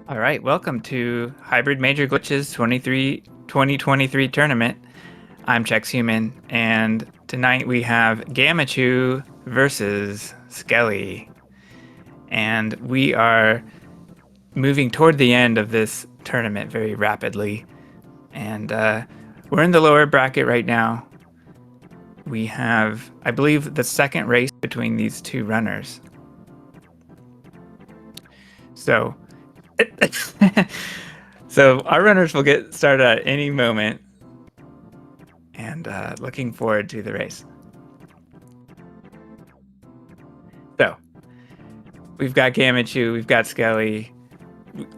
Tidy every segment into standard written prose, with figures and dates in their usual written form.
All right, welcome to Hybrid Major Glitches 2023 tournament. I'm Chex Human, and tonight we have Gammachuu versus Skele. And we are moving toward the end of this tournament very rapidly. And we're in the lower bracket right now. We have, I believe, the second race between these two runners. So, so our runners will get started at any moment. And looking forward to the race. So, we've got Gammachuu, we've got Skele.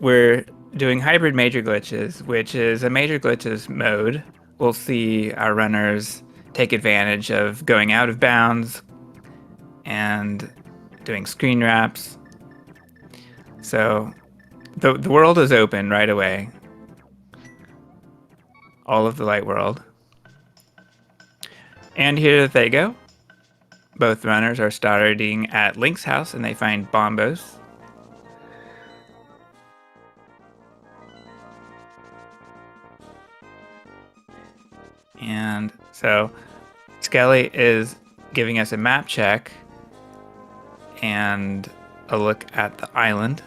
We're doing hybrid major glitches, which is a major glitches mode. We'll see our runners take advantage of going out of bounds and doing screen wraps. So, the world is open right away. All of the light world. And here they go. Both runners are starting at Link's house and they find Bombos. And so Skele is giving us a map check and a look at the island.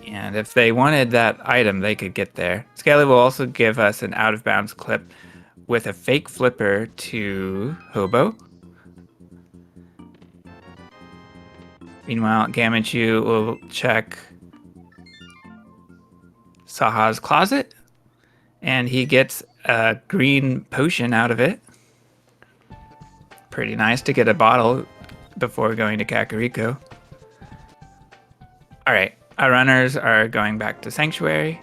And if they wanted that item, they could get there. Skele will also give us an out-of-bounds clip with a fake flipper to Hobo. Meanwhile, Gammachuu will check Saha's closet, and he gets a green potion out of it. Pretty nice to get a bottle before going to Kakariko. All right, our runners are going back to Sanctuary,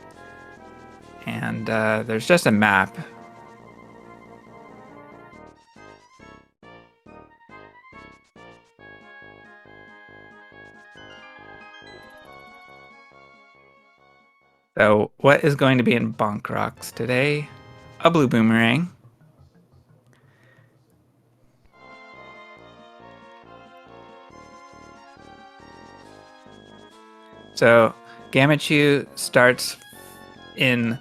and there's just a map. So what is going to be in Bonk Rocks today? A blue boomerang. So Gammachuu starts in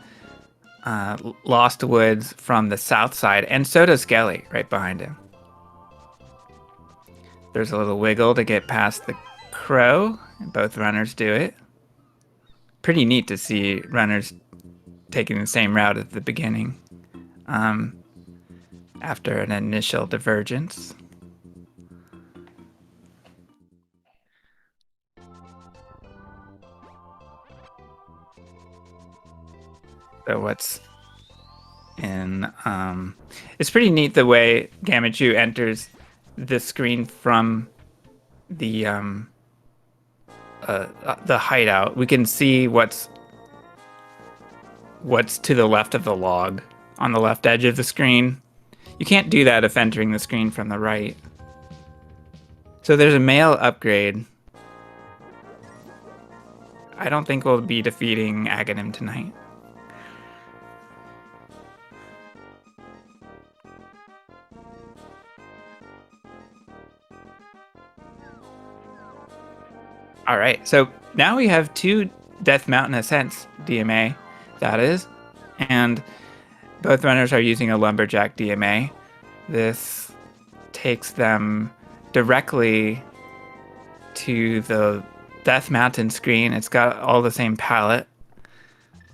Lost Woods from the south side, and so does Skele right behind him. There's a little wiggle to get past the crow, and both runners do it. Pretty neat to see runners taking the same route at the beginning after an initial divergence. So what's in it's pretty neat the way Gammachuu enters the screen from the hideout. We can see what's to the left of the log on the left edge of the screen. You can't do that if entering the screen from the right. So there's a male upgrade. I don't think we'll be defeating Aghanim tonight. All right, so now we have two Death Mountain Ascents DMA, that is, and both runners are using a Lumberjack DMA. This takes them directly to the Death Mountain screen. It's got all the same palette.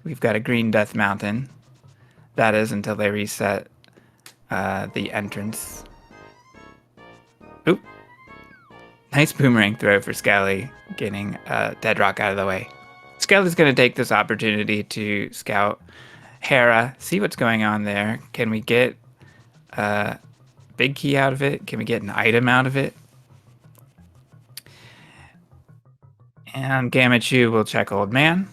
We've got a green Death Mountain. That is until they reset the entrance. Oop. Nice boomerang throw for Skele, getting Dead Rock out of the way. Skele's going to take this opportunity to scout Hera, see what's going on there. Can we get a big key out of it? Can we get an item out of it? And Gammachuu will check Old Man.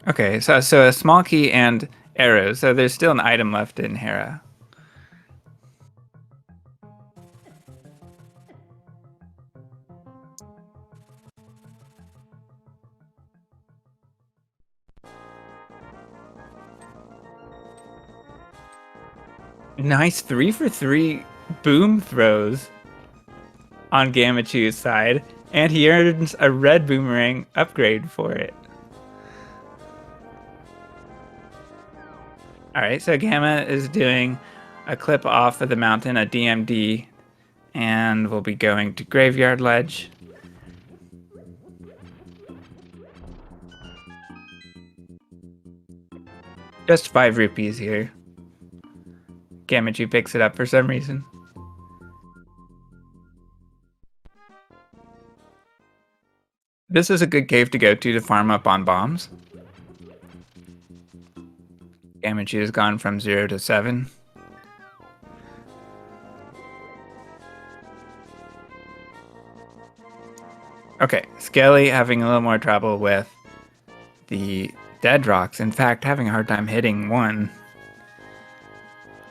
Okay, so a small key and arrows. So there's still an item left in Hera. Nice 3 for 3 boom throws on Gammachoo's side, and he earns a red boomerang upgrade for it. Alright, so Gamma is doing a clip off of the mountain, a DMD, and we'll be going to Graveyard Ledge. Just 5 rupees here. Gammachuu picks it up for some reason. This is a good cave to go to farm up on bombs. Gammachuu has gone from 0 to 7. Okay, Skele having a little more trouble with the dead rocks. In fact, having a hard time hitting one.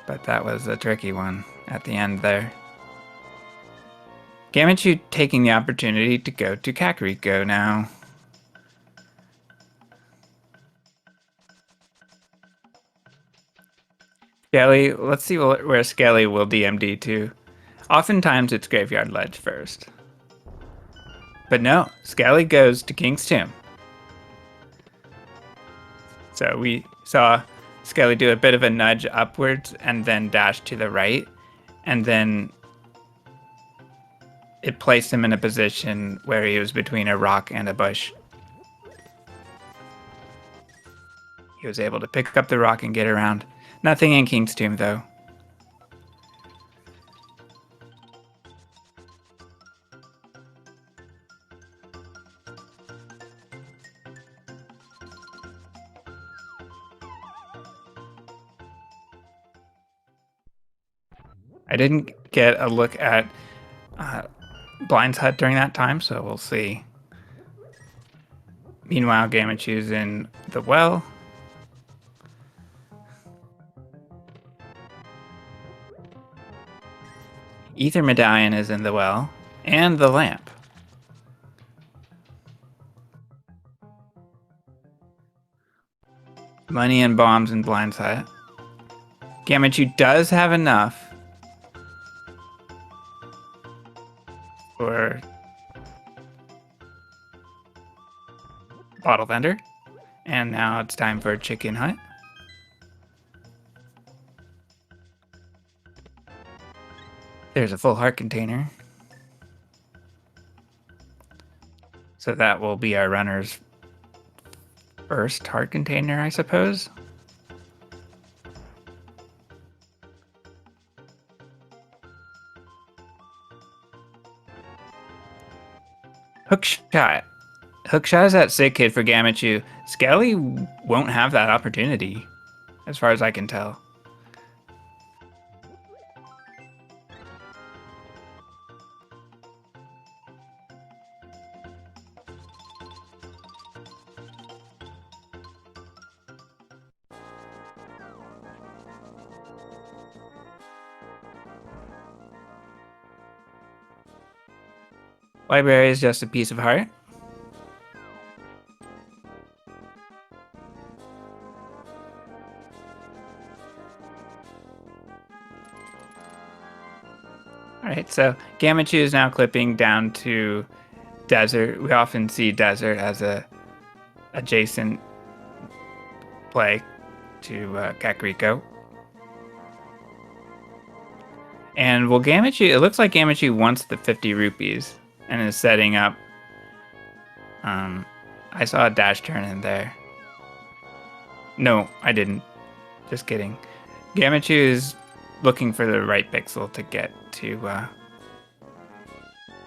But that was a tricky one at the end there. Gammachuu taking the opportunity to go to Kakariko now. Skele, let's see where Skele will DMD to. Oftentimes it's Graveyard Ledge first. But no, Skele goes to King's Tomb. So we saw Skele do a bit of a nudge upwards and then dash to the right. And then it placed him in a position where he was between a rock and a bush. He was able to pick up the rock and get around. Nothing in King's Tomb, though. I didn't get a look at Blind's Hut during that time, so we'll see. Meanwhile, Gammachoo's in the well. Ether Medallion is in the well, and the lamp. Money and bombs in Blind's Hut. Gammachuu does have enough for Bottle Vendor. And now it's time for Chicken Hut. There's a full heart container. So that will be our runner's first heart container, I suppose. Hookshot. Hookshot is that sick kid for Gammachuu. Skele won't have that opportunity, as far as I can tell. Library is just a piece of heart. Alright, so Gammachuu is now clipping down to desert. We often see desert as a adjacent play to Kakariko. And well, Gammachuu, it looks like Gammachuu wants the 50 rupees and is setting up. I saw a dash turn in there. No, I didn't. Just kidding. Gammachuu is looking for the right pixel to get to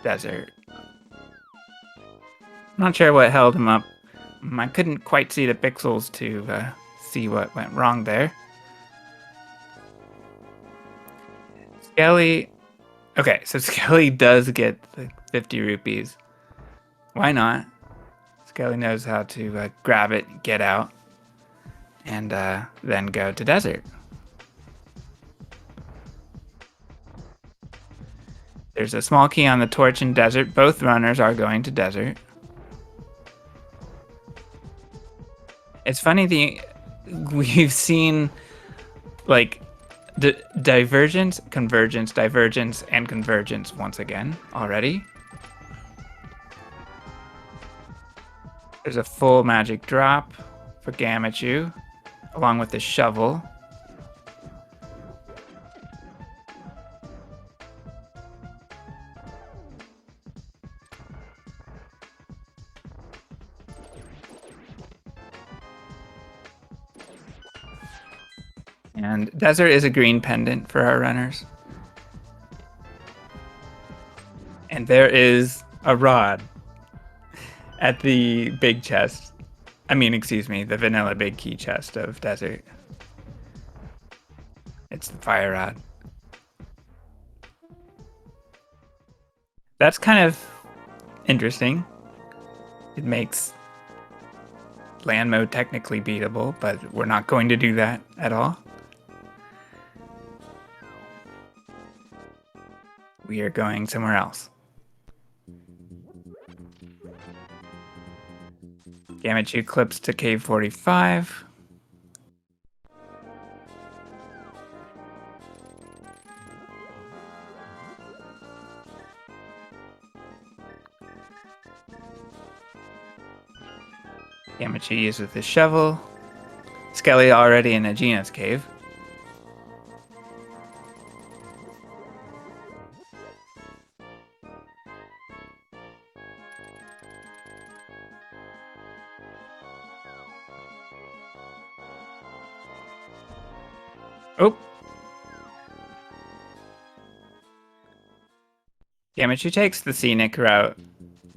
desert. I'm not sure what held him up. I couldn't quite see the pixels to see what went wrong there. Skele. Okay, so Skele does get the 50 rupees. Why not? Skele knows how to grab it, get out, and then go to desert. There's a small key on the torch in desert. Both runners are going to desert. It's funny, we've seen like Divergence, convergence, divergence, and convergence once again already. There's a full magic drop for Gammachuu, along with the shovel. And desert is a green pendant for our runners. And there is a rod at the big chest. I mean, excuse me, the vanilla big key chest of desert. It's the fire rod. That's kind of interesting. It makes land mode technically beatable, but we're not going to do that at all. We are going somewhere else. Gammachuu clips to cave 45. Gammachuu uses the shovel. Skele already in Aegina's cave. Oh! Gammachuu takes the scenic route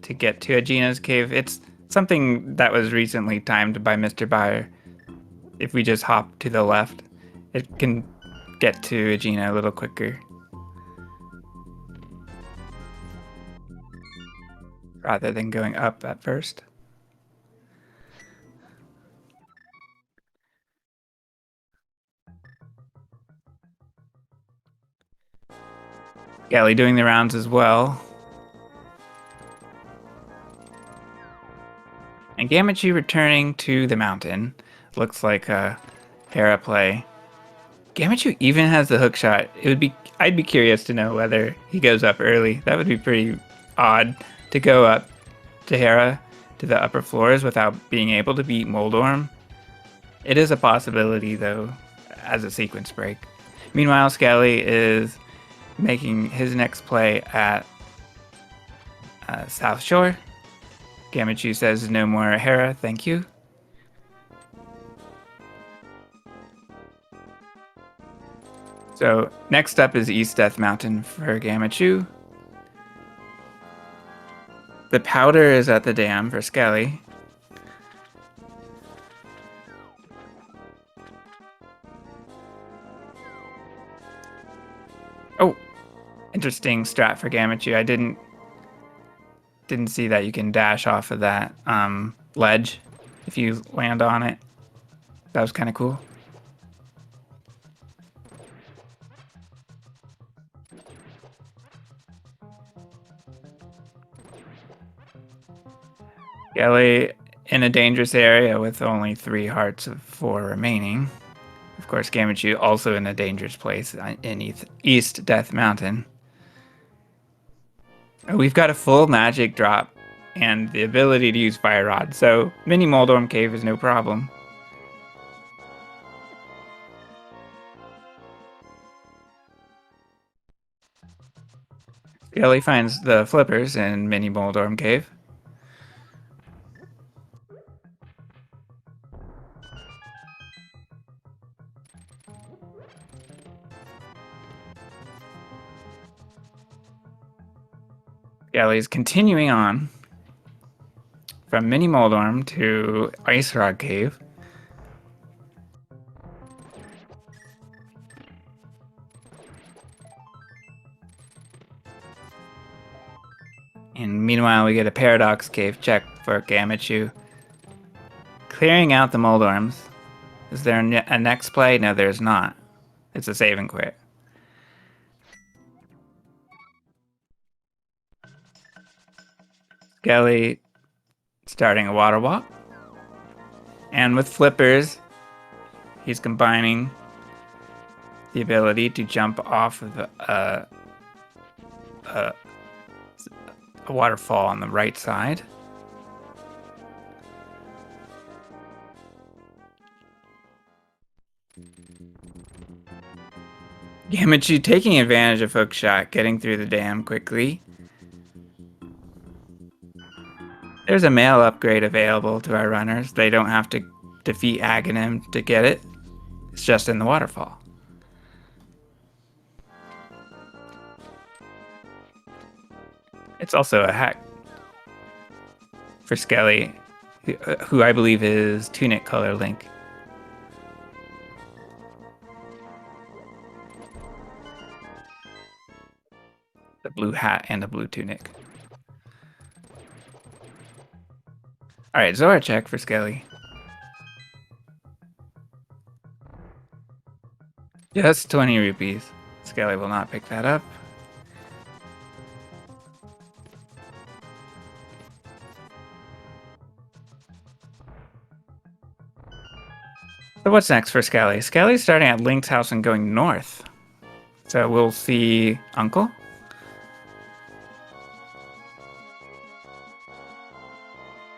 to get to Aegina's cave. It's something that was recently timed by Mr. Buyer. If we just hop to the left, it can get to Aegina a little quicker. Rather than going up at first. Skele doing the rounds as well. And Gammachuu returning to the mountain. Looks like a Hera play. Gammachuu even has the hook shot. I'd be curious to know whether he goes up early. That would be pretty odd to go up to Hera to the upper floors without being able to beat Moldorm. It is a possibility though, as a sequence break. Meanwhile, Skele is making his next play at South Shore. Gammachuu says no more Hera, thank you. So next up is East Death Mountain for Gammachuu. The powder is at the dam for Skele. Oh, interesting strat for Gammachuu. I didn't see that you can dash off of that ledge if you land on it. That was kind of cool. Skele in a dangerous area with only 3 hearts of 4 remaining. Of course, Gammachuu also in a dangerous place in East Death Mountain. We've got a full magic drop and the ability to use Fire Rod, so Mini Moldorm Cave is no problem. Skele finds the flippers in Mini Moldorm Cave. Skele is continuing on from Mini Moldorm to Ice Rock Cave. And meanwhile, we get a Paradox Cave check for Gammachuu. Clearing out the Moldorms. Is there a next play? No, there's not. It's a save and quit. Skele starting a water walk. And with flippers, he's combining the ability to jump off of a waterfall on the right side. Gammachuu taking advantage of hookshot, getting through the dam quickly. There's a mail upgrade available to our runners. They don't have to defeat Ganon to get it. It's just in the waterfall. It's also a hack for Skele, who I believe is tunic color Link. The blue hat and a blue tunic. Alright, Zora check for Skele. Just 20 rupees. Skele will not pick that up. So what's next for Skele? Skele's starting at Link's house and going north. So we'll see Uncle.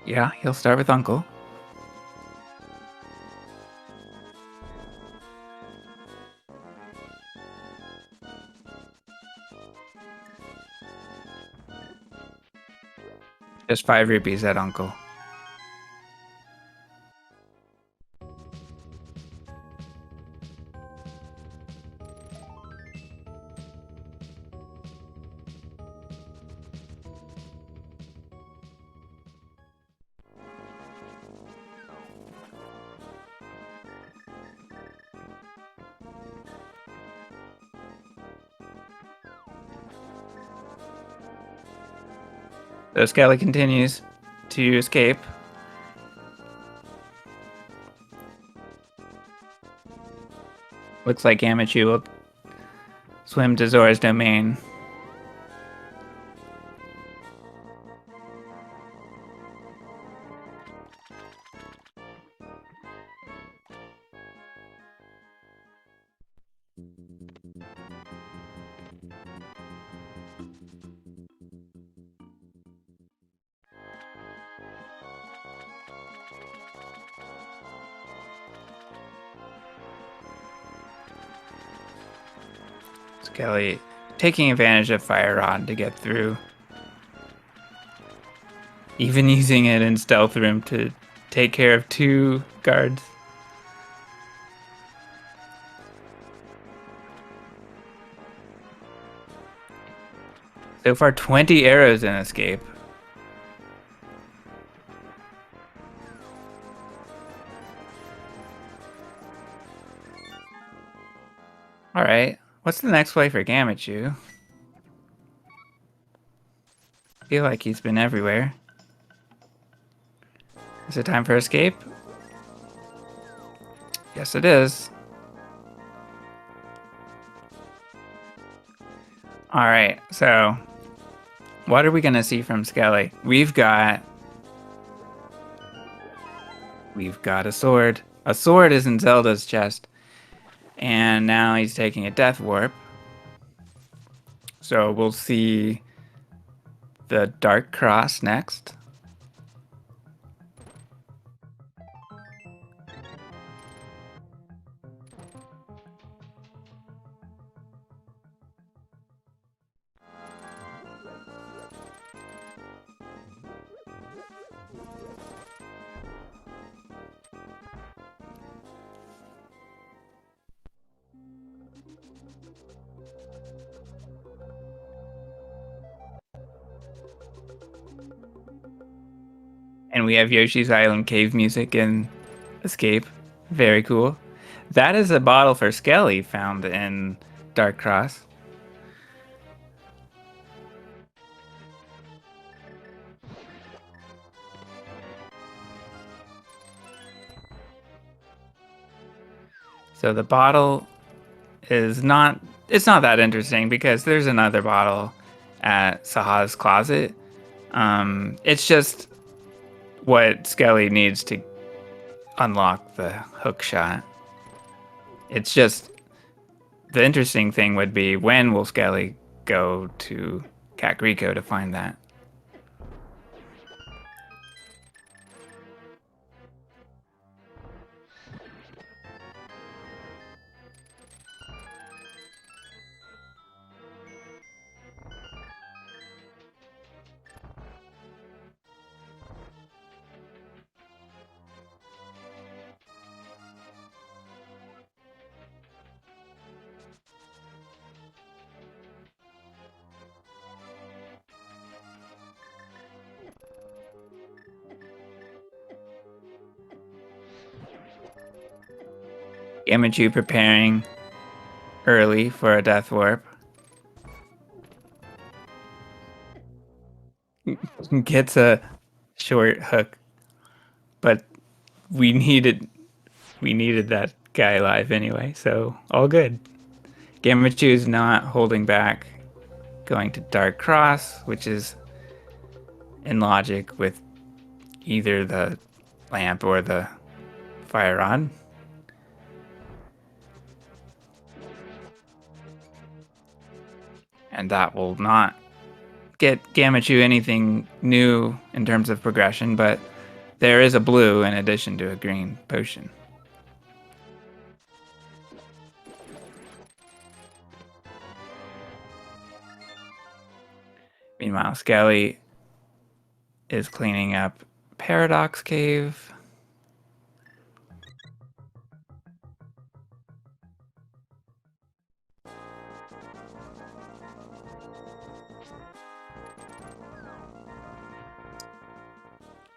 Yeah, he'll start with Uncle. Just 5 rupees at Uncle. So Skele continues to escape. Looks like Gammachuu will swim to Zora's domain. Skele taking advantage of Fire Rod to get through. Even using it in Stealth Room to take care of 2 guards. So far, 20 arrows in escape. Alright, what's the next play for Gammachuu? I feel like he's been everywhere. Is it time for escape? Yes, it is. Alright, so what are we gonna see from Skele? We've got a sword. A sword is in Zelda's chest. And now he's taking a death warp. So we'll see the Dark Cross next. And we have Yoshi's Island cave music in Escape. Very cool. That is a bottle for Skele found in Dark Cross. So the bottle is not, it's not that interesting because there's another bottle at Saha's closet. It's just what Skele needs to unlock the hook shot. It's just The interesting thing would be, when will Skele go to Kakariko to find that? Gammachuu preparing early for a death warp. Gets a short hook, but we needed that guy alive anyway, so all good. Gammachuu is not holding back, going to Dark Cross, which is in logic with either the lamp or the fire rod. And that will not get Gammachuu anything new in terms of progression, but there is a blue in addition to a green potion. Meanwhile, Skele is cleaning up Paradox Cave.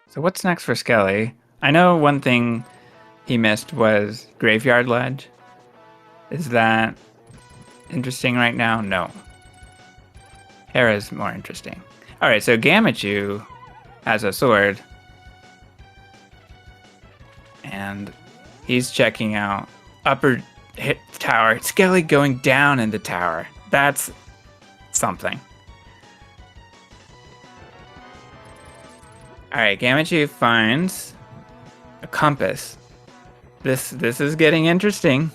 So what's next for Skele? I know one thing he missed was Graveyard Ledge. Is that interesting right now? No. Hera's more interesting. All right, so Gammachuu has a sword, and he's checking out upper tower. Skele going down in the tower. That's something. All right, Gammachuu finds a compass. This is getting interesting.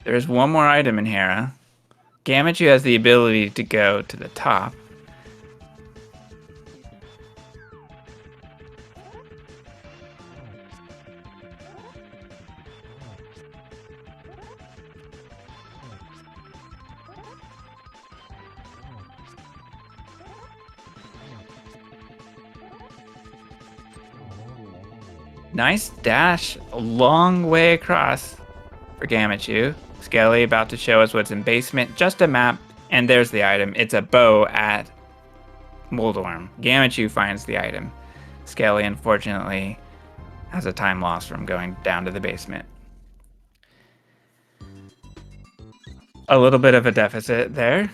There's one more item in Hera. Gammachuu has the ability to go to the top. Nice dash, a long way across for Gammachuu. Skele about to show us what's in basement. Just a map, and there's the item. It's a bow at Moldorm. Gammachuu finds the item. Skele, unfortunately, has a time loss from going down to the basement. A little bit of a deficit there.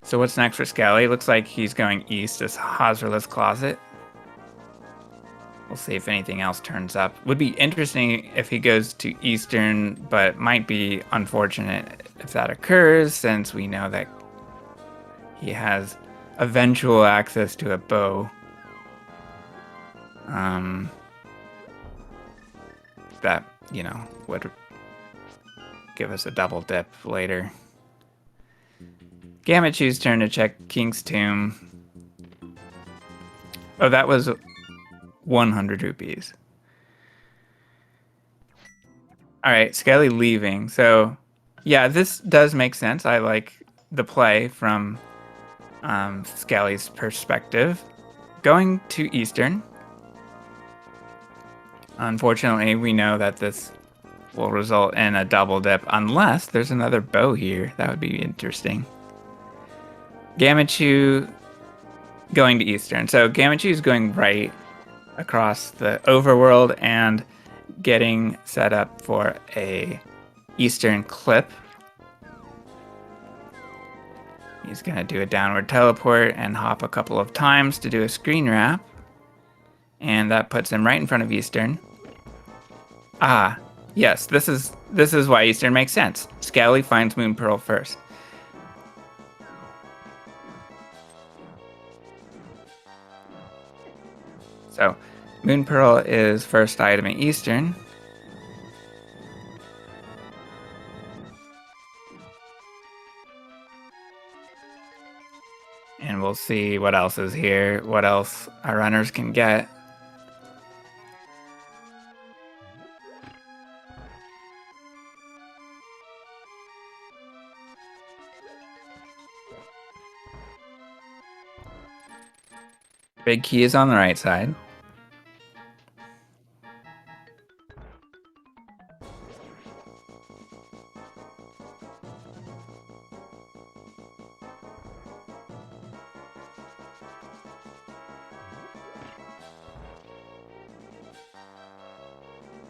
So what's next for Skele? Looks like he's going east to Hazrula's Closet. We'll see if anything else turns up. Would be interesting if he goes to Eastern, but might be unfortunate if that occurs, since we know that he has eventual access to a bow. That, you know, would give us a double dip later. Gammachoo's turn to check King's Tomb. Oh, that was 100 rupees. All right, Skele leaving. So, yeah, this does make sense. I like the play from Skele's perspective. Going to Eastern. Unfortunately, we know that this will result in a double dip unless there's another bow here. That would be interesting. Gammachuu going to Eastern. So Gammachuu is going right across the overworld and getting set up for a Eastern clip. He's gonna do a downward teleport and hop a couple of times to do a screen wrap. And that puts him right in front of Eastern. Ah, yes, this is why Eastern makes sense. Skele finds Moon Pearl first. So Moon Pearl is first item at Eastern. And we'll see what else is here, what else our runners can get. Big key is on the right side.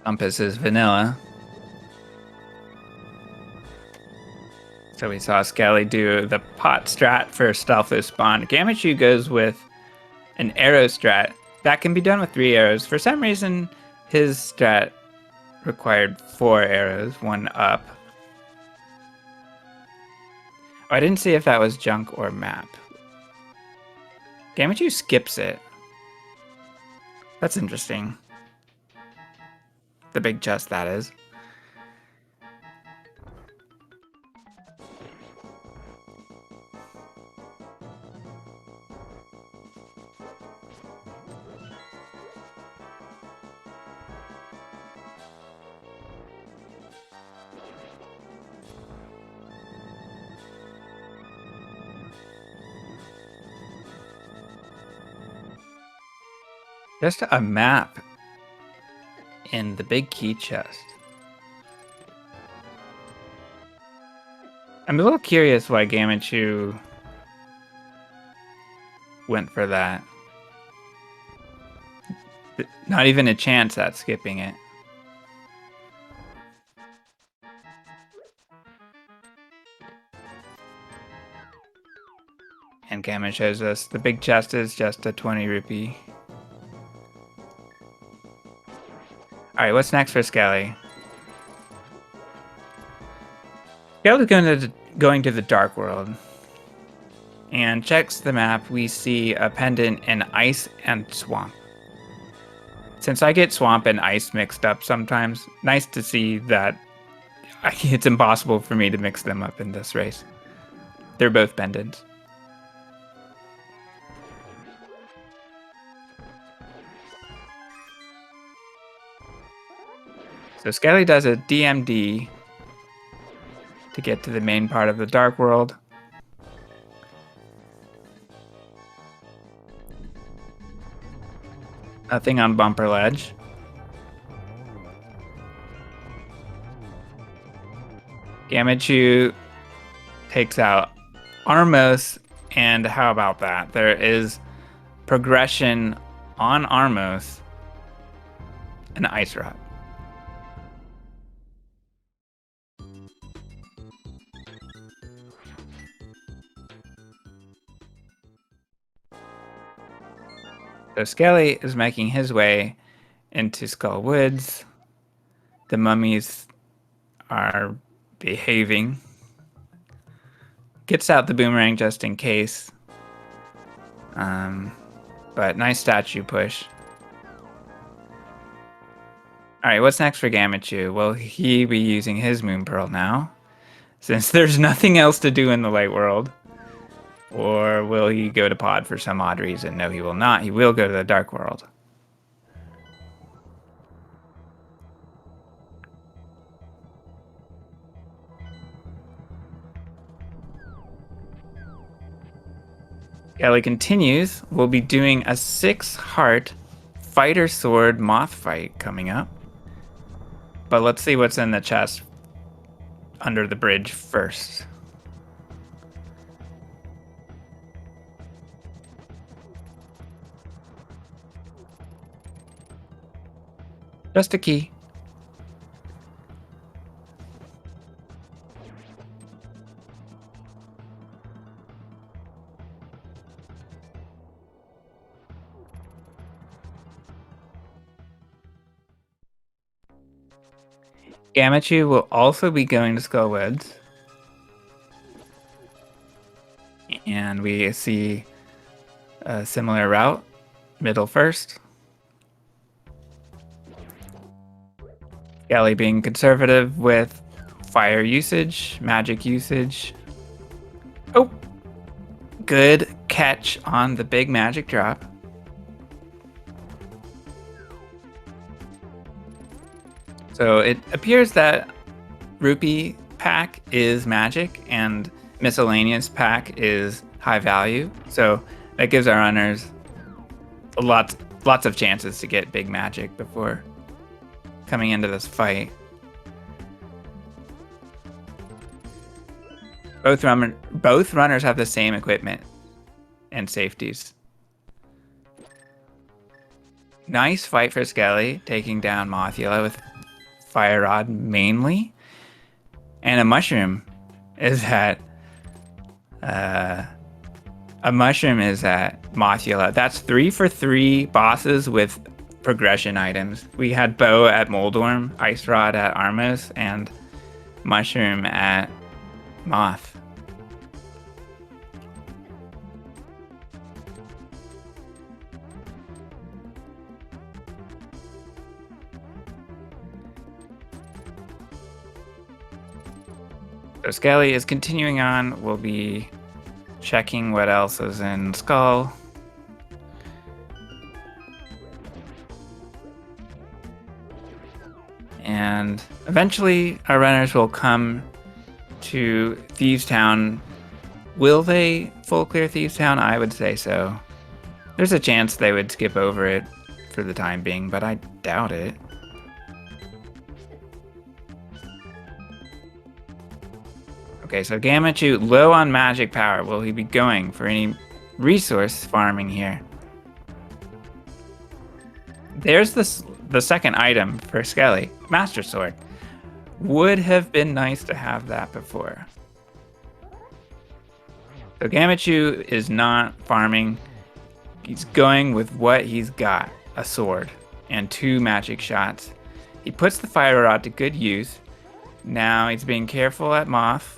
Compass is vanilla. So we saw Skele do the pot strat for Stealtho Spawn. Gammachuu goes with an arrow strat. That can be done with 3 arrows. For some reason, his strat required 4 arrows, 1 up. Oh, I didn't see if that was junk or map. Gammachuu skips it. That's interesting. The big chest, that is. Just a map in the big key chest. I'm a little curious why Gammachuu went for that. Not even a chance at skipping it. And Gammon shows us the big chest is just a 20 rupee. Alright, what's next for Skele? Skele is going to the Dark World. And checks the map, we see a pendant in Ice and Swamp. Since I get Swamp and Ice mixed up sometimes, nice to see that it's impossible for me to mix them up in this race. They're both pendants. So Skele does a DMD to get to the main part of the Dark World. Nothing on Bumper Ledge. Gammachuu takes out Armos, and how about that? There is progression on Armos and Ice Rod. So Skele is making his way into Skull Woods. The mummies are behaving. Gets out the boomerang just in case. But nice statue push. Alright, what's next for Gammachuu? Will he be using his Moon Pearl now? Since there's nothing else to do in the Light World. Or will he go to Pod for some odd reason? No, he will not. He will go to the Dark World. Skele continues. We'll be doing a 6-heart fighter sword moth fight coming up. But let's see what's in the chest under the bridge first. Just a key. Gammachuu will also be going to Skull Woods. And we see a similar route. Middle first. Skele being conservative with fire usage, magic usage. Oh, good catch on the big magic drop. So it appears that Rupee pack is magic and miscellaneous pack is high value. So that gives our runners lots of chances to get big magic before coming into this fight. Both runners have the same equipment and safeties. Nice fight for Skele, taking down Mothula with Fire Rod mainly. And a mushroom is at Mothula. That's 3 for 3 bosses with progression items. We had Bow at Moldorm, Ice Rod at Armos, and Mushroom at Moth. So Skele is continuing on. We'll be checking what else is in Skull. And eventually our runners will come to Thieves Town. Will they full clear Thieves Town? I would say so. There's a chance they would skip over it for the time being, but I doubt it. Okay, so Gammachuu low on magic power. Will he be going for any resource farming here? There's the second item for Skele, Master Sword. Would have been nice to have that before. So Gammachuu is not farming. He's going with what he's got, a sword and 2 magic shots. He puts the Fire Rod to good use. Now he's being careful at Moth.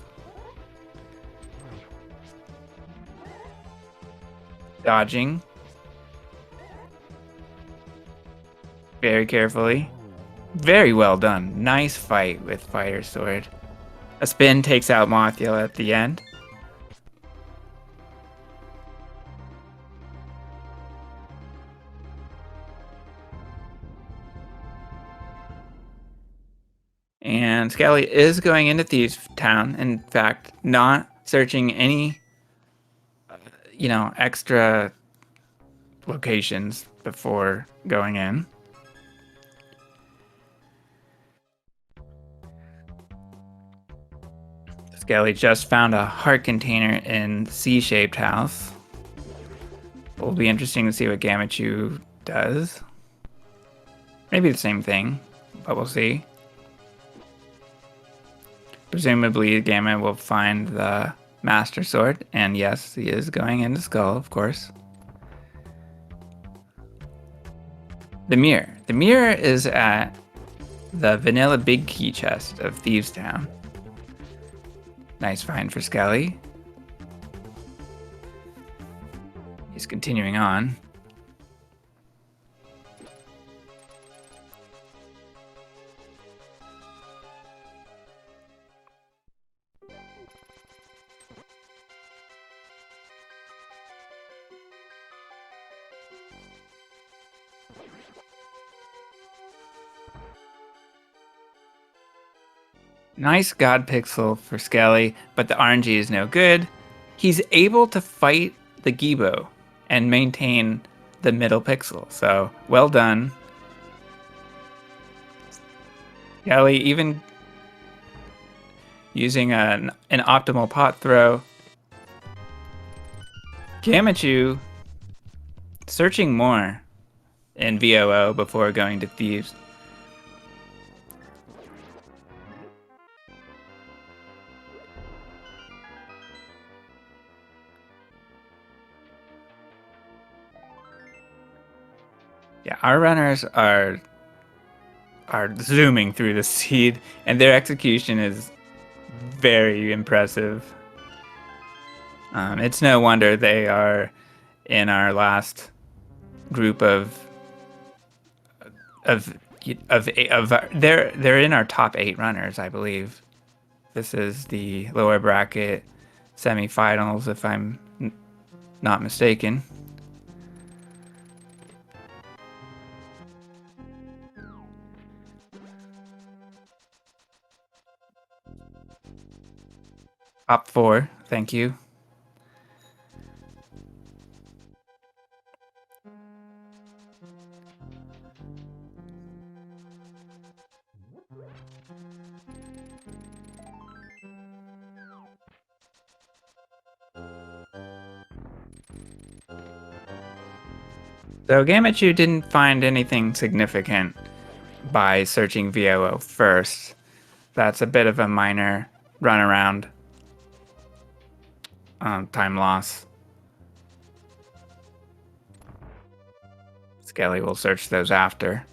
Dodging. Very carefully. Very well done. Nice fight with Fire Sword. A spin takes out Mothula at the end. And Skele is going into Thieves Town. In fact, not searching any extra locations before going in. Skele just found a heart container in C-shaped house. It'll be interesting to see what Gammachuu does. Maybe the same thing, but we'll see. Presumably Gamma will find the Master Sword, and yes, he is going into Skull, of course. The Mire. The Mire is at the vanilla big key chest of Thieves Town. Nice find for Skele. He's continuing on. Nice God Pixel for Skele, but the RNG is no good. He's able to fight the Gibo and maintain the middle pixel, so well done. Skele even using an optimal pot throw. Gammachuu searching more in VOO before going to Thieves. Yeah, our runners are zooming through the seed, and their execution is very impressive. It's no wonder they are in our last group of they're in our top 8 runners, I believe. This is the lower bracket semifinals, if I'm not mistaken. Top 4, thank you. So Gammachuu didn't find anything significant by searching VOO first. That's a bit of a minor runaround time loss. Skele will search those after.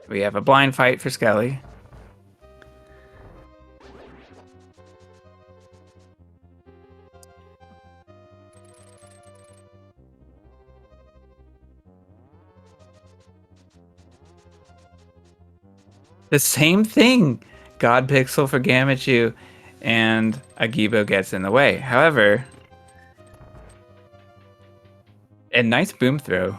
We have a blind fight for Skele. The same thing. God Pixel for Gammachuu, and Agibo gets in the way. However, a nice boom throw.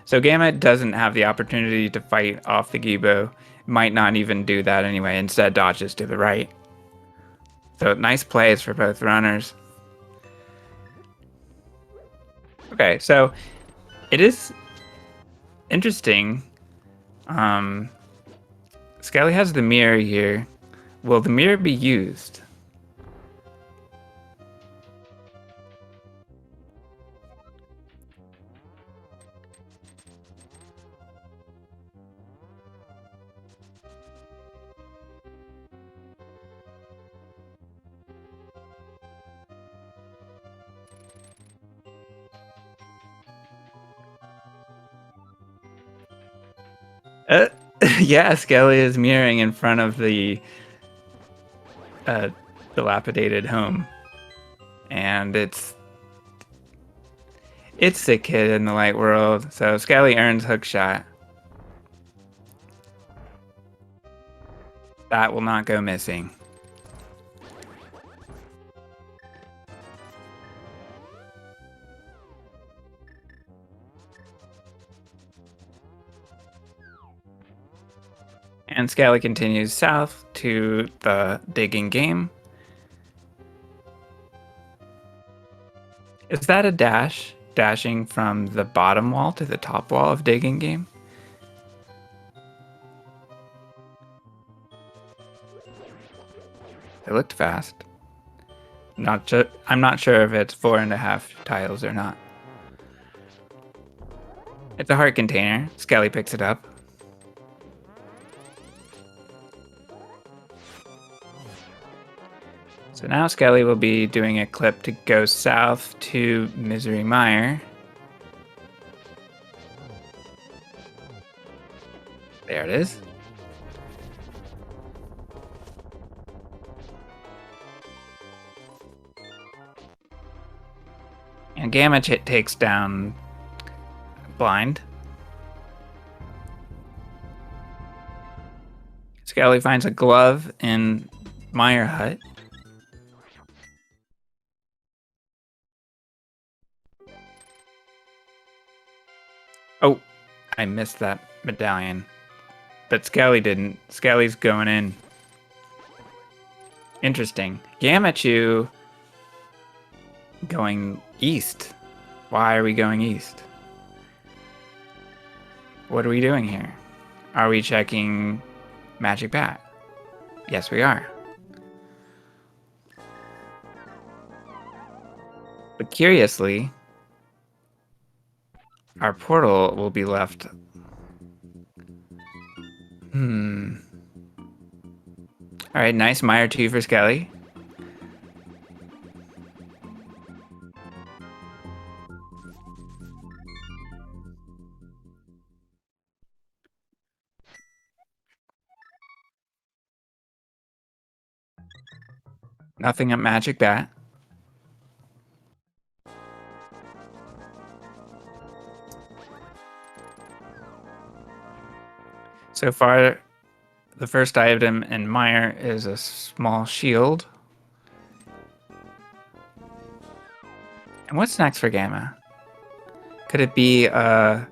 So Gamma doesn't have the opportunity to fight off the Gibo. Might not even do that anyway. Instead, dodges to the right. So nice plays for both runners. Okay, so it is interesting. Skele has the Mire here. Will the Mire be used? Yeah, Skele is mirroring in front of the dilapidated home, and it's the kid in the light world. So Skele earns hookshot. That will not go missing. And Skele continues south to the digging game. Is that a dash? Dashing from the bottom wall to the top wall of digging game? It looked fast. I'm not sure if it's 4.5 tiles or not. It's a heart container. Skele picks it up. So now Skele will be doing a clip to go south to Misery Mire. There it is. And Gamma takes down Blind. Skele finds a glove in Mire Hut. Oh, I missed that medallion. But Skele didn't. Skele's going in. Interesting. Gammachuu going east. Why are we going east? What are we doing here? Are we checking Magic Bat? Yes, we are. But curiously, our portal will be left. Alright, nice Mire 2 for Skele. Nothing at Magic Bat. So far, the first item in Mire is a small shield. And what's next for Gamma? Could it be an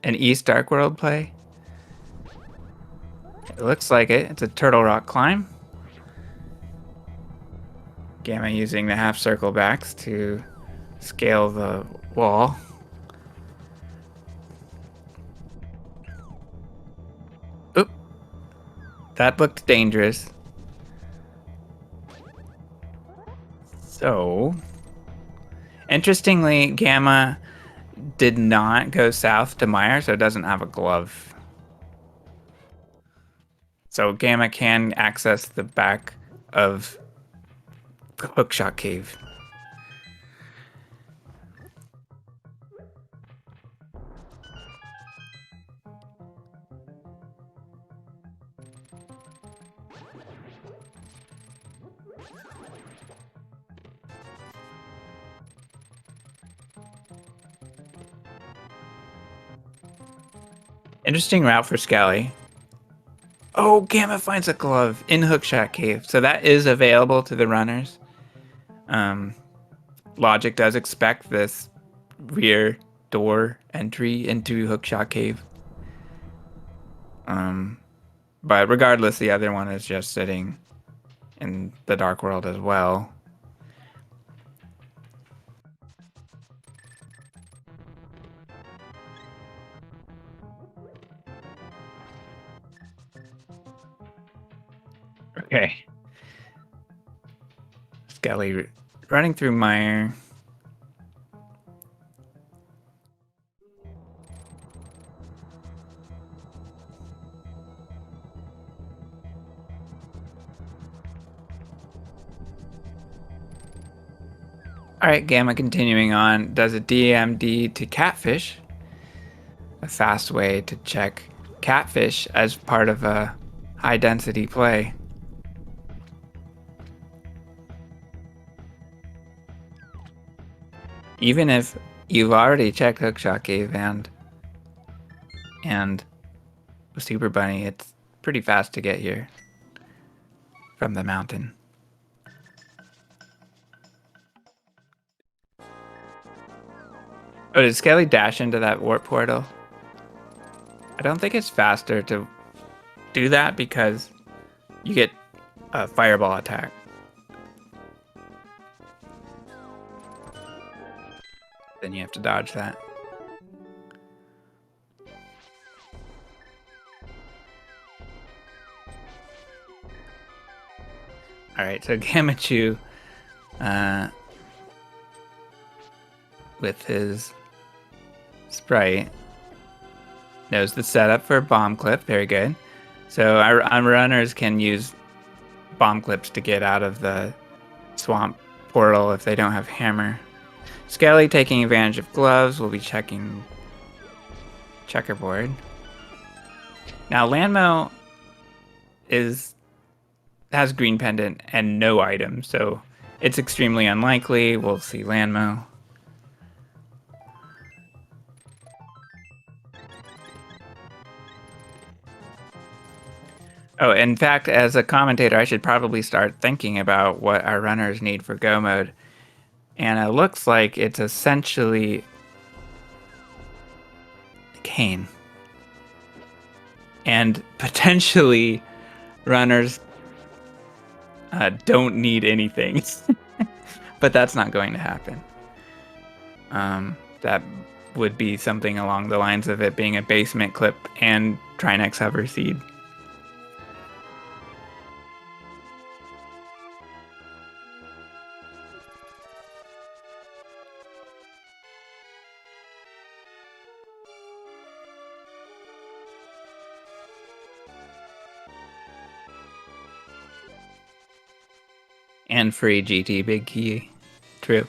East Dark World play? It looks like it. It's a Turtle Rock climb. Gamma using the half circle backs to scale the wall. Oop. That looked dangerous. So, interestingly, Gamma did not go south to Mire, so it doesn't have a glove. So Gamma can access the back of the Hookshot Cave. Interesting route for Skele. Oh, Gamma finds a glove in Hookshot Cave. So that is available to the runners. Logic does expect this rear door entry into Hookshot Cave. But regardless, the other one is just sitting in the Dark World as well. Okay. Skele running through Mire. All right, Gamma continuing on, does a DMD to catfish. A fast way to check catfish as part of a high density play. Even if you've already checked Hookshot Cave and Super Bunny, it's pretty fast to get here from the mountain. Oh, did Skele dash into that warp portal? I don't think it's faster to do that because you get a fireball attack. Then you have to dodge that. Alright, so Gammachuu with his sprite knows the setup for bomb clip. Very good. So our runners can use bomb clips to get out of the swamp portal if they don't have hammer. Skele taking advantage of gloves. We'll be checking checkerboard. Now Lanmo has green pendant and no item, so it's extremely unlikely we'll see Lanmo. Oh, in fact, as a commentator, I should probably start thinking about what our runners need for go mode. And it looks like it's essentially Cane. And potentially runners don't need anything. But that's not going to happen. That would be something along the lines of it being a basement clip and Trinex hover seed. And free GT big key. True.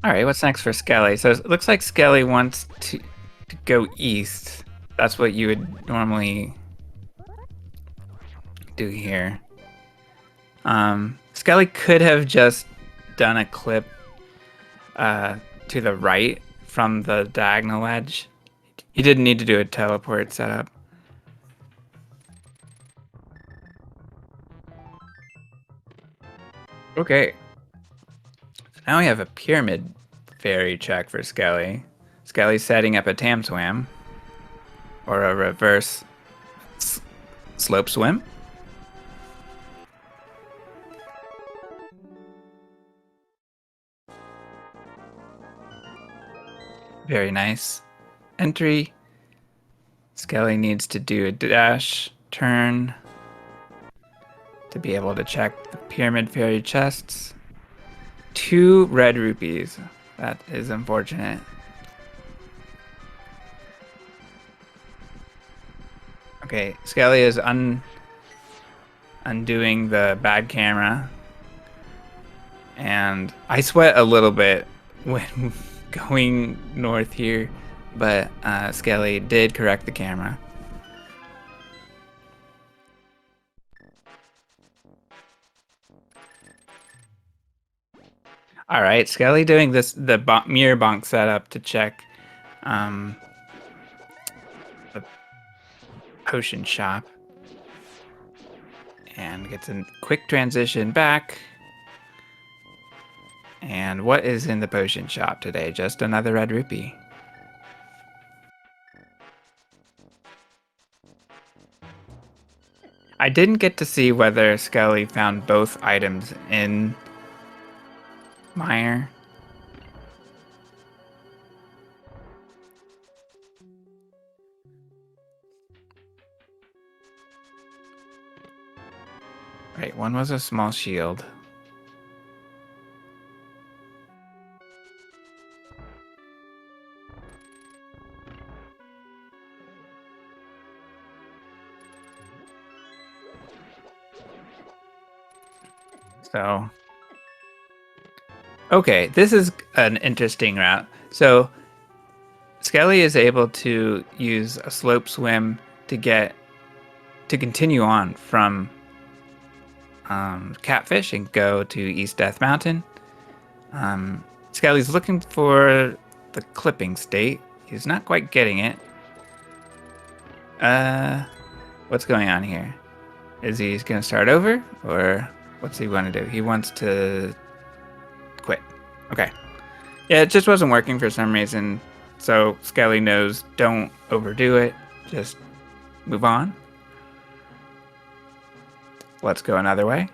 All right, what's next for Skele? So it looks like Skele wants to go east. That's what you would normally do here. Skele could have just done a clip to the right from the diagonal edge. He didn't need to do a teleport setup. Okay. So now we have a pyramid fairy check for Skele. Skele's setting up a tam swim. Or a reverse slope swim. Very nice. Entry. Skele needs to do a dash turn to be able to check the pyramid fairy chests. 2 red rupees. That is unfortunate. Okay, Skele is undoing the bad camera. And I sweat a little bit when going north here, but Skele did correct the camera. All right, Skele doing the Mire bonk setup to check the potion shop, and gets a quick transition back. And what is in the potion shop today? Just another red rupee. I didn't get to see whether Skele found both items in Mire. Right, one was a small shield. So, okay, this is an interesting route. So, Skele is able to use a slope swim to continue on from Catfish and go to East Death Mountain. Skele's looking for the clipping state. He's not quite getting it. What's going on here? Is he going to start over, or what's he want to do? He wants to quit. Okay. Yeah, it just wasn't working for some reason. So Skele knows, don't overdo it. Just move on. Let's go another way.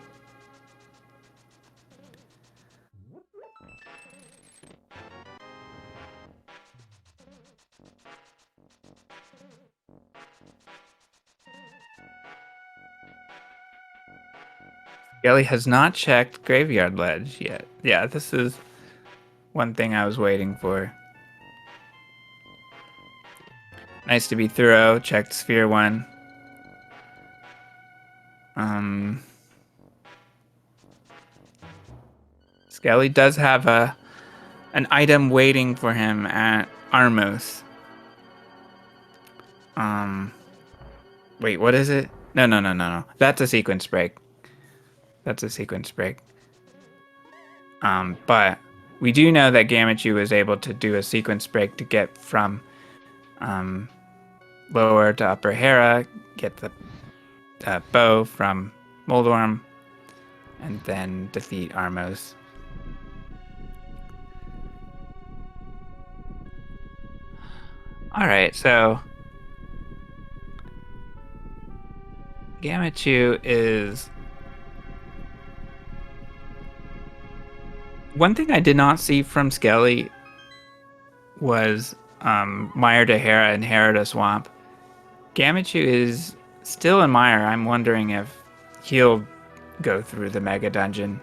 Skele has not checked Graveyard Ledge yet. Yeah, this is one thing I was waiting for. Nice to be thorough. Checked Sphere 1. Skele does have an item waiting for him at Armos. Wait, what is it? No. That's a sequence break. That's a sequence break. But we do know that Gammachuu was able to do a sequence break to get from lower to upper Hera, get the bow from Moldorm, and then defeat Armos. Alright, so Gammachuu is... One thing I did not see from Skele was Mire to Hera and Hera to Swamp. Gammachuu is still in Mire. I'm wondering if he'll go through the Mega Dungeon.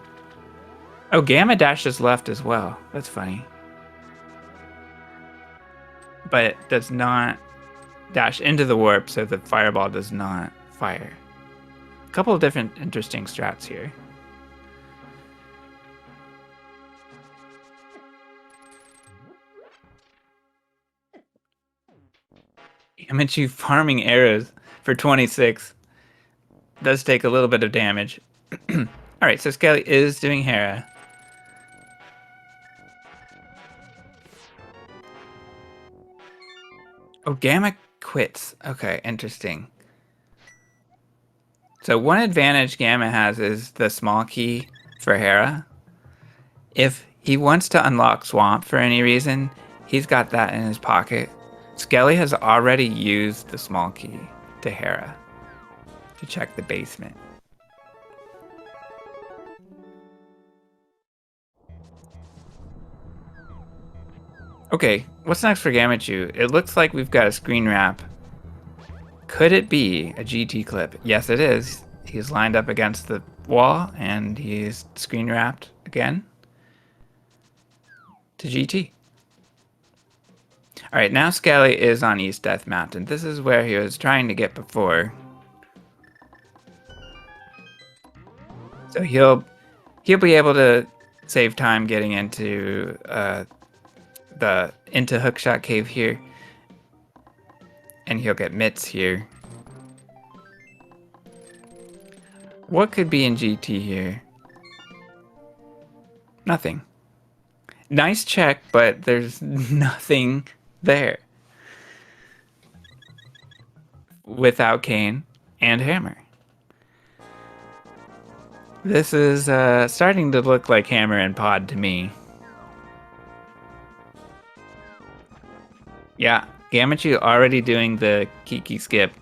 Oh, Gamma dashes left as well. That's funny. But it does not dash into the warp, so the fireball does not fire. A couple of different interesting strats here. Gammachuu farming arrows for 26 does take a little bit of damage. All right, so Skele is doing Hera. Oh, Gamma quits. Okay, interesting. So one advantage Gamma has is the small key for Hera. If he wants to unlock Swamp for any reason, he's got that in his pocket. Skele has already used the small key to Hera to check the basement. Okay, what's next for Gammachuu? It looks like we've got a screen wrap. Could it be a GT clip? Yes, it is. He's lined up against the wall and he's screen wrapped again to GT. All right, now Skele is on East Death Mountain. This is where he was trying to get before. So he'll be able to save time getting into Hookshot Cave here, and he'll get mitts here. What could be in GT here? Nothing. Nice check, but there's nothing there. Without Cane and Hammer. This is starting to look like Hammer and Pod to me. Yeah, Gammachuu already doing the Kiki skip.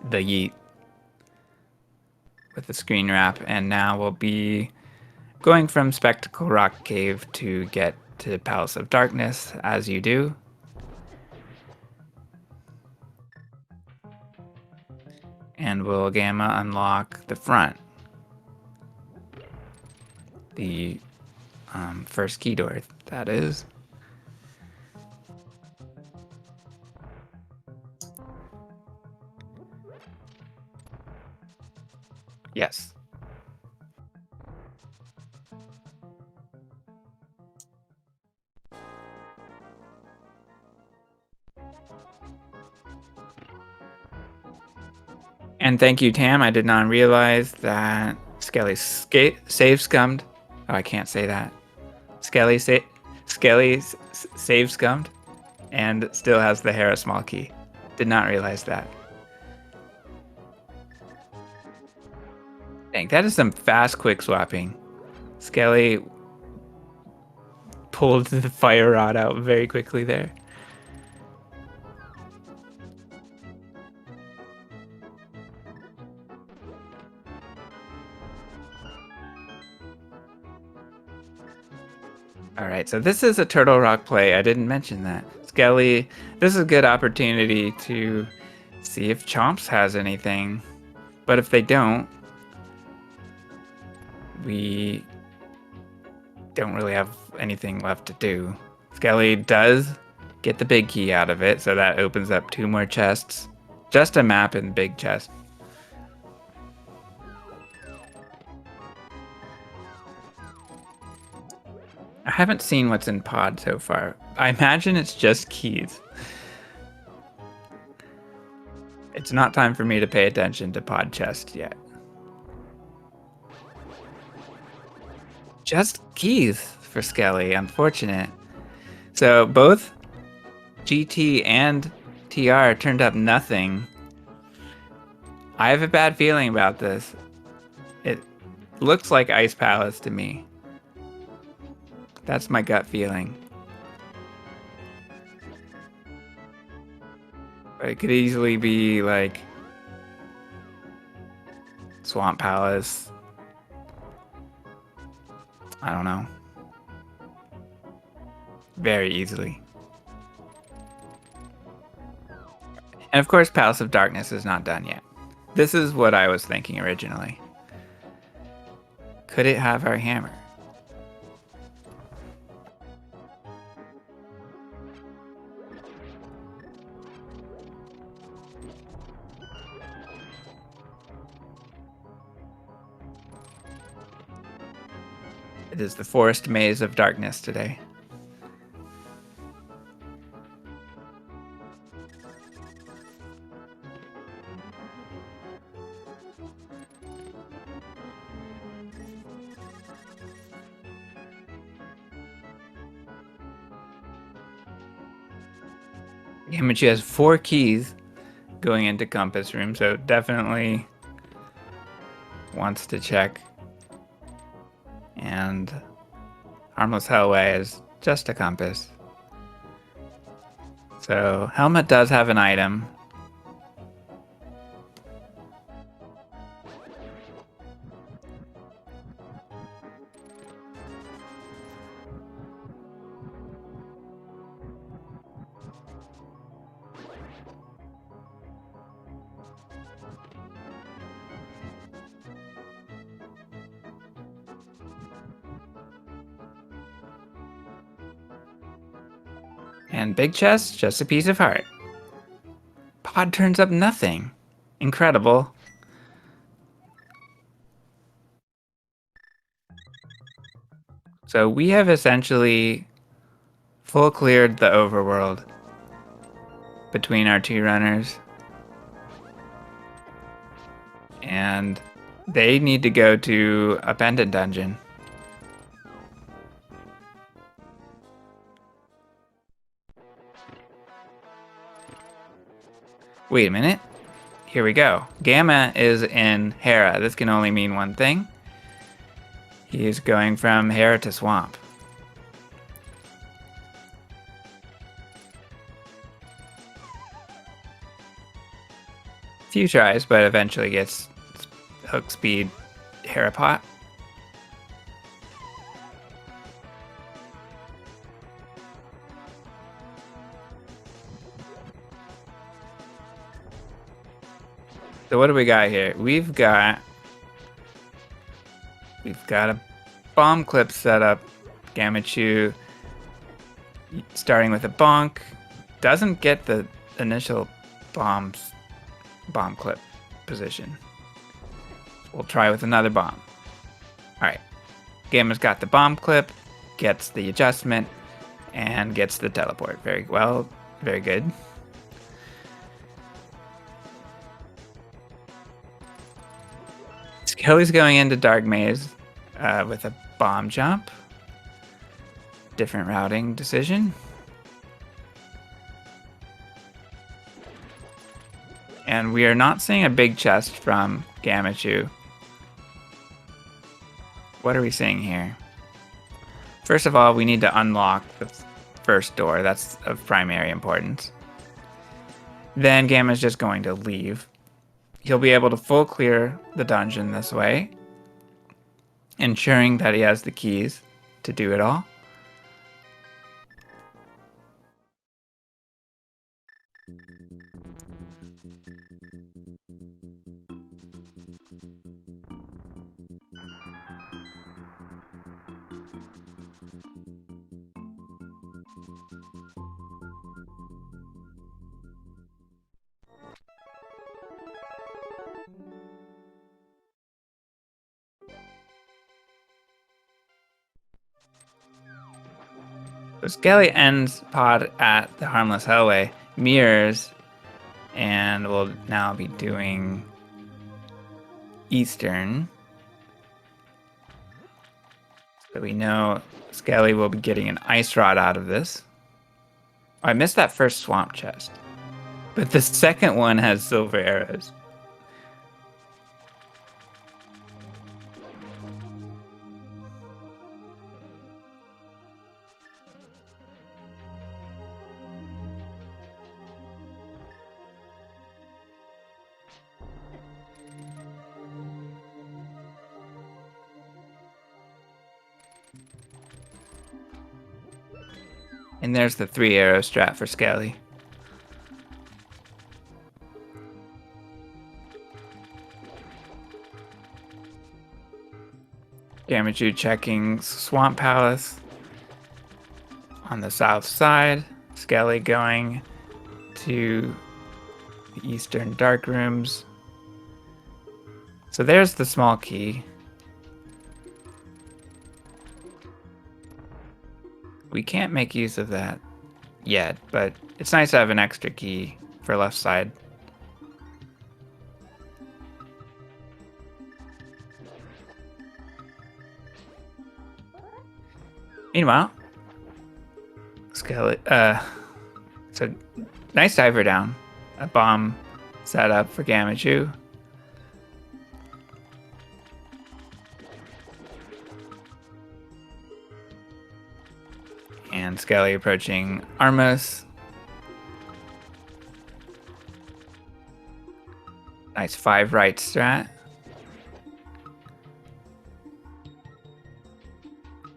The yeet. With the screen wrap, and now we'll be going from Spectacle Rock Cave to get to Palace of Darkness, as you do. And we'll Gamma unlock the front. The first key door, that is. Yes. And thank you, Tam. I did not realize that Skele save scummed. Oh, I can't say that. Skele save scummed and still has the Hera small key. Did not realize that. Dang, that is some fast quick swapping. Skele pulled the fire rod out very quickly there. All right, so this is a Turtle Rock play. I didn't mention that. Skele, this is a good opportunity to see if Chomps has anything. But if they don't, we don't really have anything left to do. Skele does get the big key out of it, so that opens up 2 more chests. Just a map and big chest. I haven't seen what's in Pod so far. I imagine it's just keys. It's not time for me to pay attention to Pod chest yet. Just keys for Skele, unfortunate. So both GT and TR turned up nothing. I have a bad feeling about this. It looks like Ice Palace to me. That's my gut feeling. But it could easily be like Swamp Palace. I don't know. Very easily. And of course, Palace of Darkness is not done yet. This is what I was thinking originally. Could it have our hammer? It is the forest maze of darkness today. Gammachuu has 4 keys going into compass room, so definitely wants to check. And Harmless Hellway is just a compass. So Helmet does have an item. And big chest, just a piece of heart. Pod turns up nothing. Incredible. So we have essentially full cleared the overworld between our 2 runners. And they need to go to a pendant dungeon. Wait a minute. Here we go. Gamma is in Hera. This can only mean one thing. He is going from Hera to Swamp. Few tries, but eventually gets hook speed Hera pot. So what do we got here? We've got a bomb clip set up. Gammachuu starting with a bonk. Doesn't get the initial bomb clip position. We'll try with another bomb. Alright. Gamma's got the bomb clip, gets the adjustment, and gets the teleport. Very well. Very good. Skele's going into Dark Maze with a bomb jump. Different routing decision. And we are not seeing a big chest from Gammachuu. What are we seeing here? First of all, we need to unlock the first door. That's of primary importance. Then Gamma's just going to leave. He'll be able to full clear the dungeon this way, ensuring that he has the keys to do it all. So Skele ends pod at the Harmless Hellway, mirrors, and we'll now be doing Eastern. So we know Skele will be getting an ice rod out of this. Oh, I missed that first swamp chest, but the second one has silver arrows. And there's the 3 arrow strat for Skele. Gammachuu checking Swamp Palace on the south side. Skele going to the eastern dark rooms. So there's the small key. We can't make use of that yet, but it's nice to have an extra key for left side. Meanwhile, Skele, so nice diver down. A bomb set up for Gammachuu. And Skele approaching Armos. Nice 5 right strat.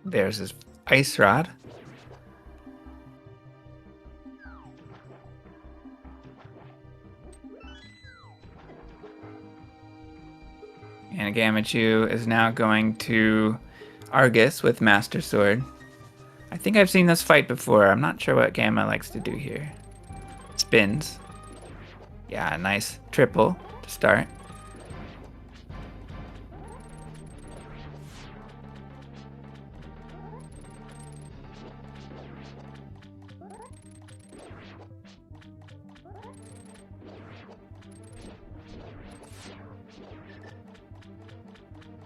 There's his ice rod. And Gammachuu is now going to Argus with Master Sword. I think I've seen this fight before. I'm not sure what Gamma likes to do here. Spins. Yeah, nice triple to start.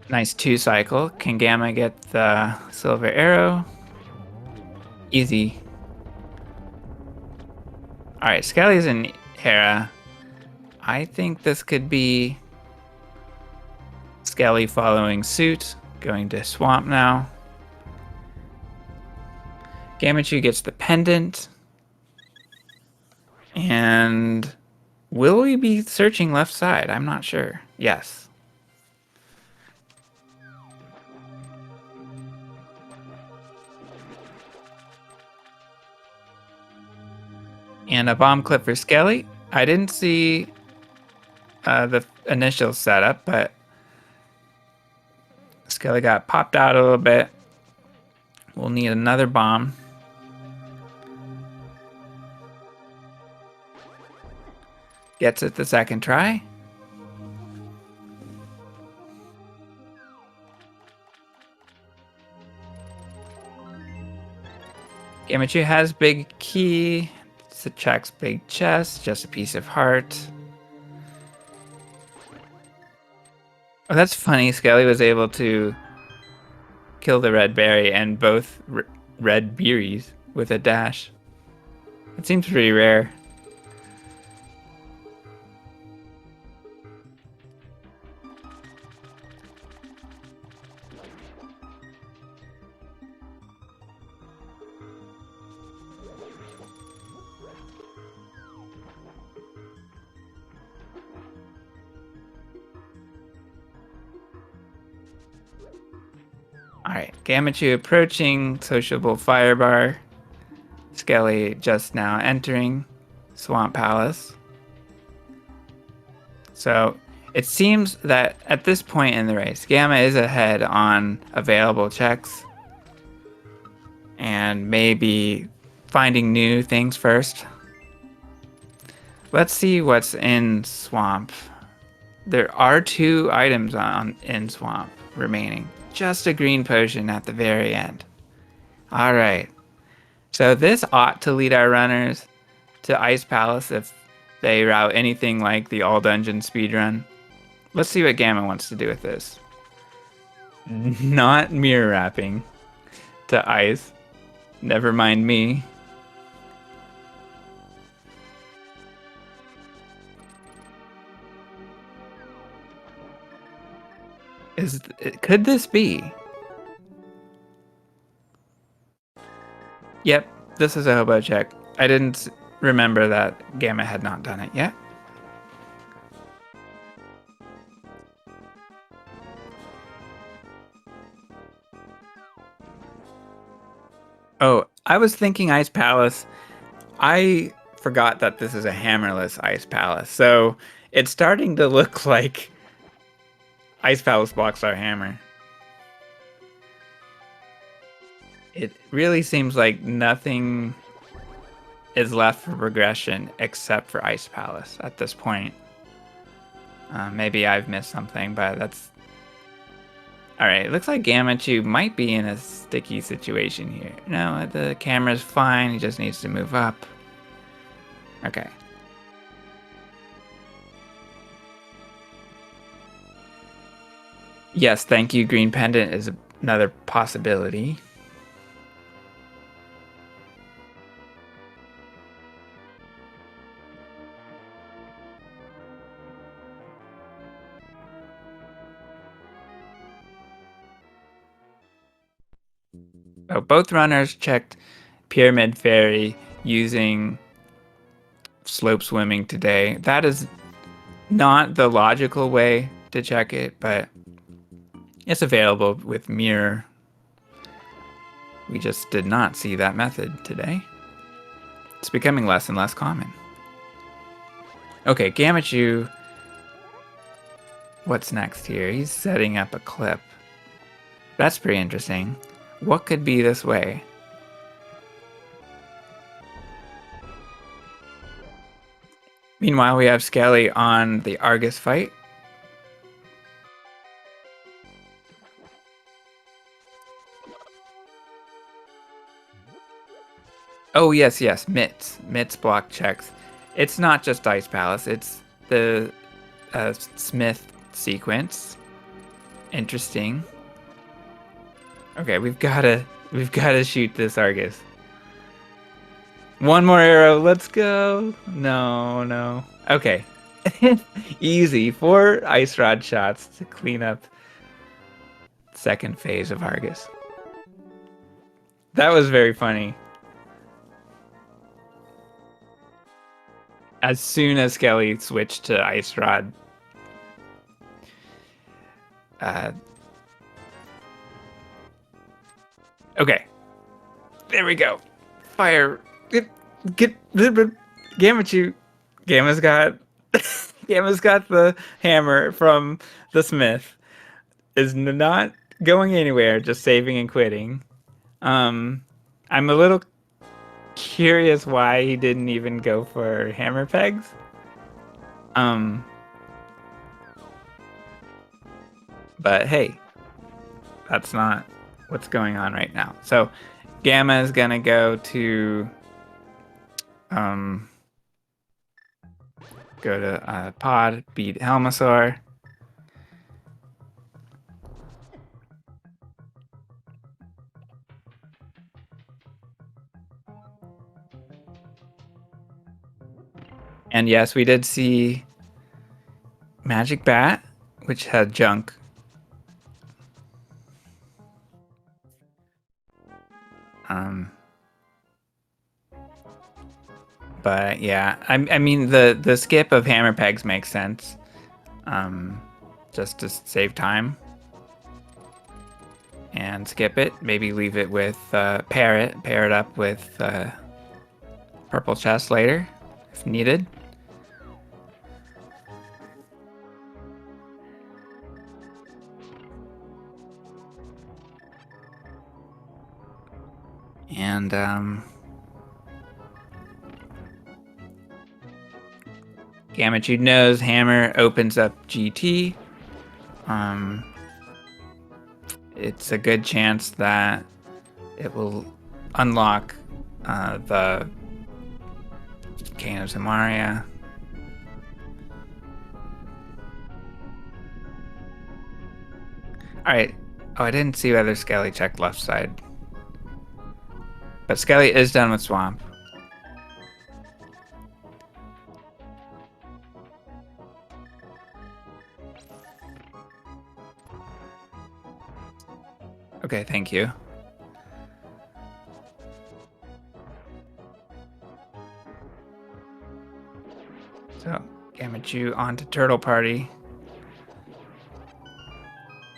Nice 2 cycle. Can Gamma get the silver arrow? Easy. Alright, Skele's in Hera. I think this could be Skele following suit. Going to Swamp now. Gammachuu gets the pendant. And will we be searching left side? I'm not sure. Yes. And a bomb clip for Skele. I didn't see the initial setup, but Skele got popped out a little bit. We'll need another bomb. Gets it the second try. Gammachuu has big key. Checks big chest, just a piece of heart. Oh, that's funny. Skele was able to kill the red berry and both red berries with a dash. It seems pretty rare. Alright, Gammachuu approaching Sociable Firebar. Skele just now entering Swamp Palace. So it seems that at this point in the race, Gamma is ahead on available checks. And maybe finding new things first. Let's see what's in Swamp. There are 2 items in Swamp remaining. Just a green potion at the very end. Alright. So this ought to lead our runners to Ice Palace if they route anything like the all dungeon speedrun. Let's see what Gamma wants to do with this. Not mirror wrapping to ice. Never mind me. Could this be? Yep, this is a hobo check. I didn't remember that Gamma had not done it yet. Oh, I was thinking Ice Palace. I forgot that this is a hammerless Ice Palace. So it's starting to look like Ice Palace blocks our hammer. It really seems like nothing is left for progression except for Ice Palace at this point. Maybe I've missed something, but that's... Alright, it looks like Gammachuu might be in a sticky situation here. No, the camera's fine, he just needs to move up. Okay. Yes, thank you, Green Pendant is another possibility. Oh, both runners checked Pyramid Fairy using slope swimming today. That is not the logical way to check it, but it's available with Mire. We just did not see that method today. It's becoming less and less common. Okay, Gammachuu. What's next here? He's setting up a clip. That's pretty interesting. What could be this way? Meanwhile, we have Skele on the Argus fight. Oh, yes, yes, Mitts. Mitts block checks. It's not just Ice Palace, it's the Smith sequence. Interesting. Okay, we've gotta shoot this Argus. One more arrow, let's go. No, no. Okay. Easy. 4 ice rod shots to clean up second phase of Argus. That was very funny. As soon as Skele switched to ice rod, okay, there we go. Fire. Get Gammachuu. Gamma's got Gamma's got the hammer from the Smith. Is not going anywhere, just saving and quitting. I'm a little curious why he didn't even go for hammer pegs. But hey, that's not what's going on right now. So Gamma is gonna go to pod, beat Helmasaur. And yes, we did see Magic Bat, which had junk. But yeah, I mean the skip of hammer pegs makes sense. Just to save time. And skip it. Maybe leave it with pair it up with purple chest later if needed. And Gammachuu knows hammer opens up GT. It's a good chance that it will unlock the Cane of Samaria. Alright. Oh, I didn't see whether Skele checked left side. But Skele is done with Swamp. Okay, thank you. So, Gammachuu onto Turtle Party.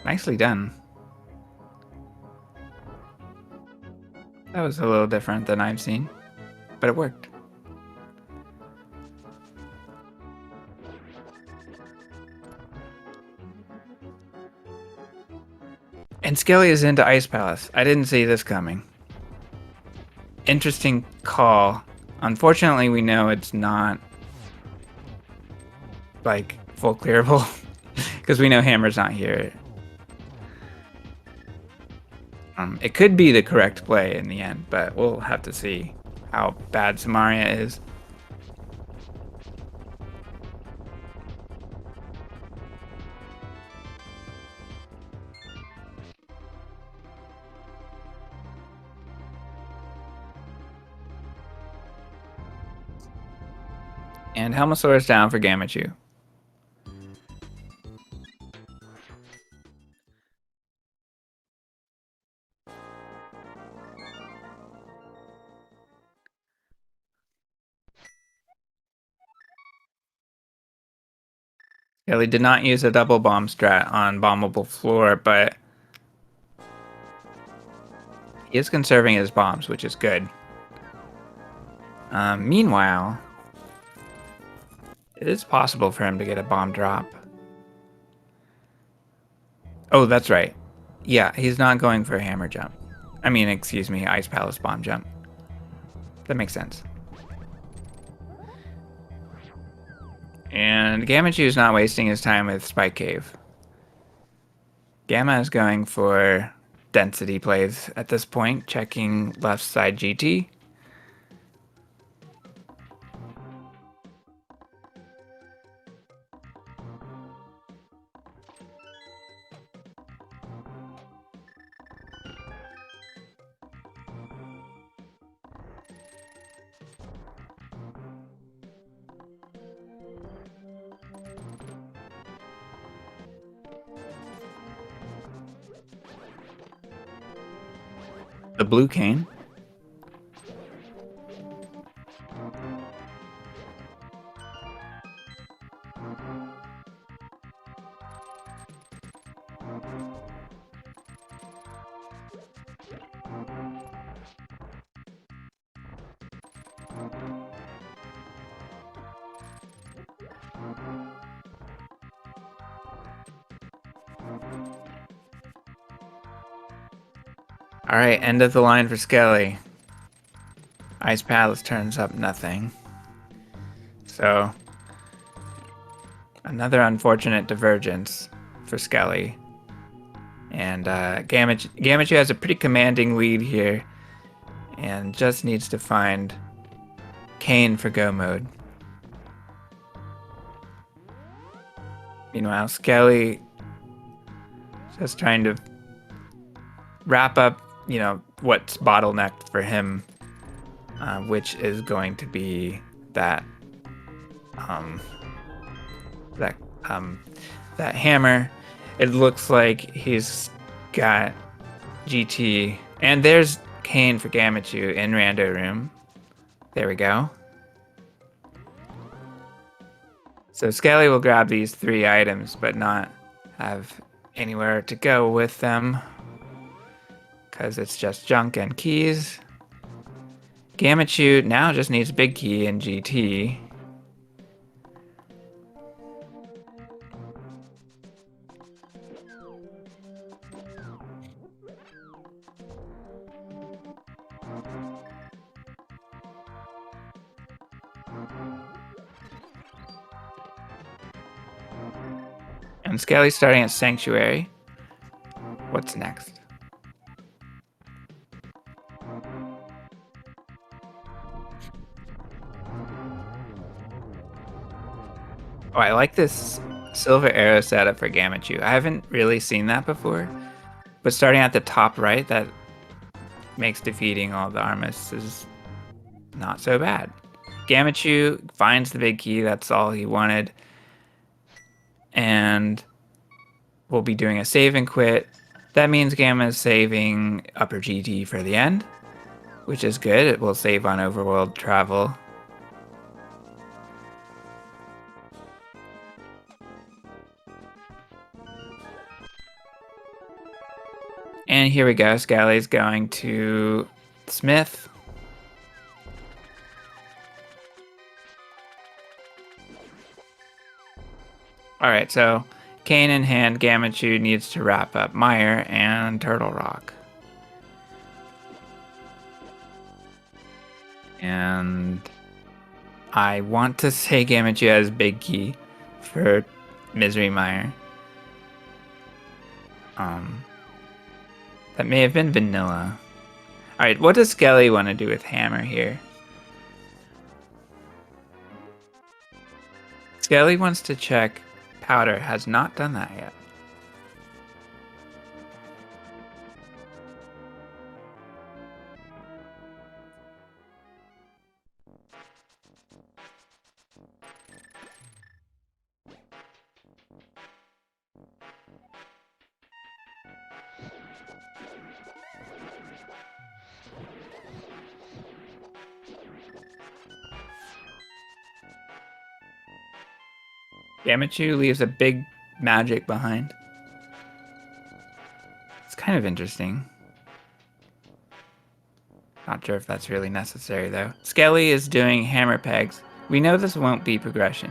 Nicely done. That was a little different than I've seen, but it worked. And Skele is into Ice Palace. I didn't see this coming. Interesting call. Unfortunately, we know it's not like full clearable because we know Hammer's not here. It could be the correct play in the end, but we'll have to see how bad Samaria is. And Helmasaur is down for Gammachuu. Skele did not use a double bomb strat on bombable floor, but he is conserving his bombs, which is good. Meanwhile, it is possible for him to get a bomb drop. Oh, that's right. Yeah, he's not going for a hammer jump. I mean, excuse me, Ice Palace bomb jump. That makes sense. And Gammachuu is not wasting his time with Spike Cave. Gamma is going for density plays at this point, checking left side GT. The blue cane. All right, end of the line for Skele. Ice Palace turns up nothing. So, another unfortunate divergence for Skele. And Gammachuu has a pretty commanding lead here and just needs to find Kane for go mode. Meanwhile, Skele just trying to wrap up, what's bottlenecked for him, which is going to be that that hammer. It looks like he's got GT, and there's Kane for Gammachuu in Rando Room. There we go. So Skele will grab these 3 items, but not have anywhere to go with them, because it's just junk and keys. Gammachuu now just needs big key and GT. And Skele's starting at Sanctuary. What's next? Oh, I like this silver arrow setup for Gammachuu. I haven't really seen that before. But starting at the top right, that makes defeating all the Armists not so bad. Gammachuu finds the big key, that's all he wanted. And we'll be doing a save and quit. That means Gamma is saving upper GT for the end, which is good. It will save on overworld travel. And here we go. Skele's going to Smith. Alright, so Kane in hand, Gammachuu needs to wrap up Mire and Turtle Rock. And I want to say Gammachuu has Big Key for Misery Mire. That may have been vanilla. Alright, what does Skele want to do with Hammer here? Skele wants to check Powder, has not done that yet. Gammachuu leaves a big magic behind. It's kind of interesting. Not sure if that's really necessary, though. Skele is doing hammer pegs. We know this won't be progression.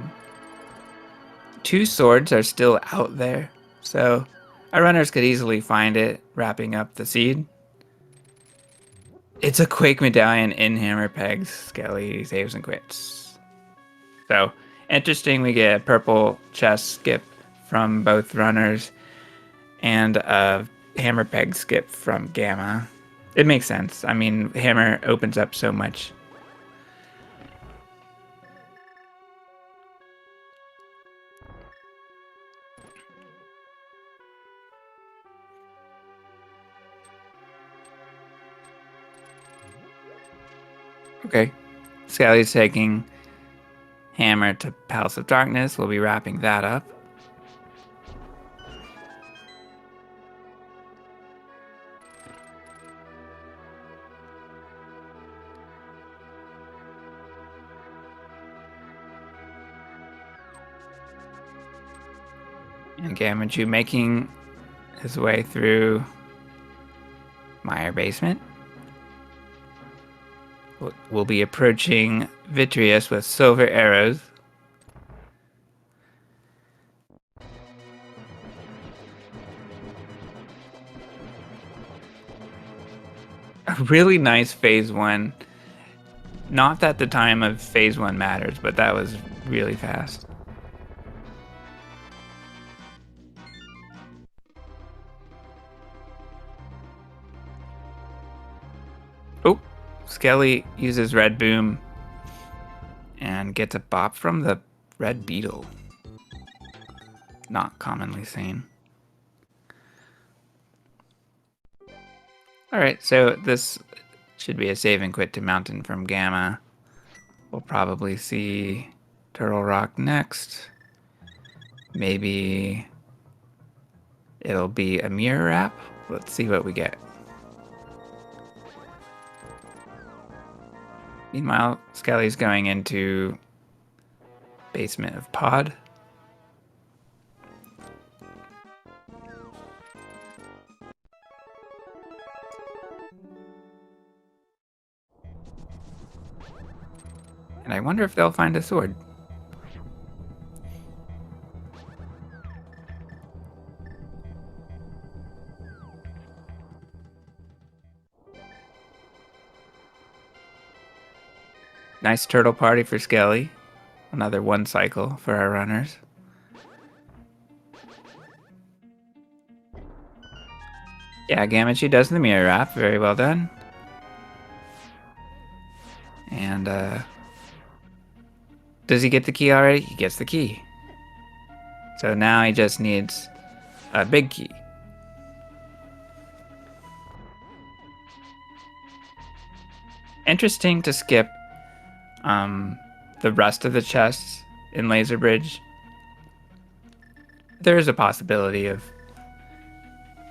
2 swords are still out there, so our runners could easily find it, wrapping up the seed. It's a Quake medallion in hammer pegs. Skele saves and quits. So, interesting, we get a purple chest skip from both runners and a hammer peg skip from Gamma. It makes sense. I mean, hammer opens up so much. Okay. Skele's taking hammer to Palace of Darkness. We'll be wrapping that up. And Gammachuu making his way through Mire basement. We'll be approaching Vitreous with silver arrows. A really nice phase 1. Not that the time of phase 1 matters, but that was really fast. Oh, Skele uses Red Boom and gets a bop from the Red Beetle. Not commonly seen. Alright, so this should be a save and quit to Mountain from Gamma. We'll probably see Turtle Rock next. Maybe it'll be a Mire wrap. Let's see what we get. Meanwhile, Skele's going into basement of Pod. And I wonder if they'll find a sword. Nice turtle party for Skele. Another 1 cycle for our runners. Yeah, Gammachuu does the Mire wrap. Very well done. And, does he get the key already? He gets the key. So now he just needs a big key. Interesting to skip the rest of the chests in Laser Bridge. There is a possibility of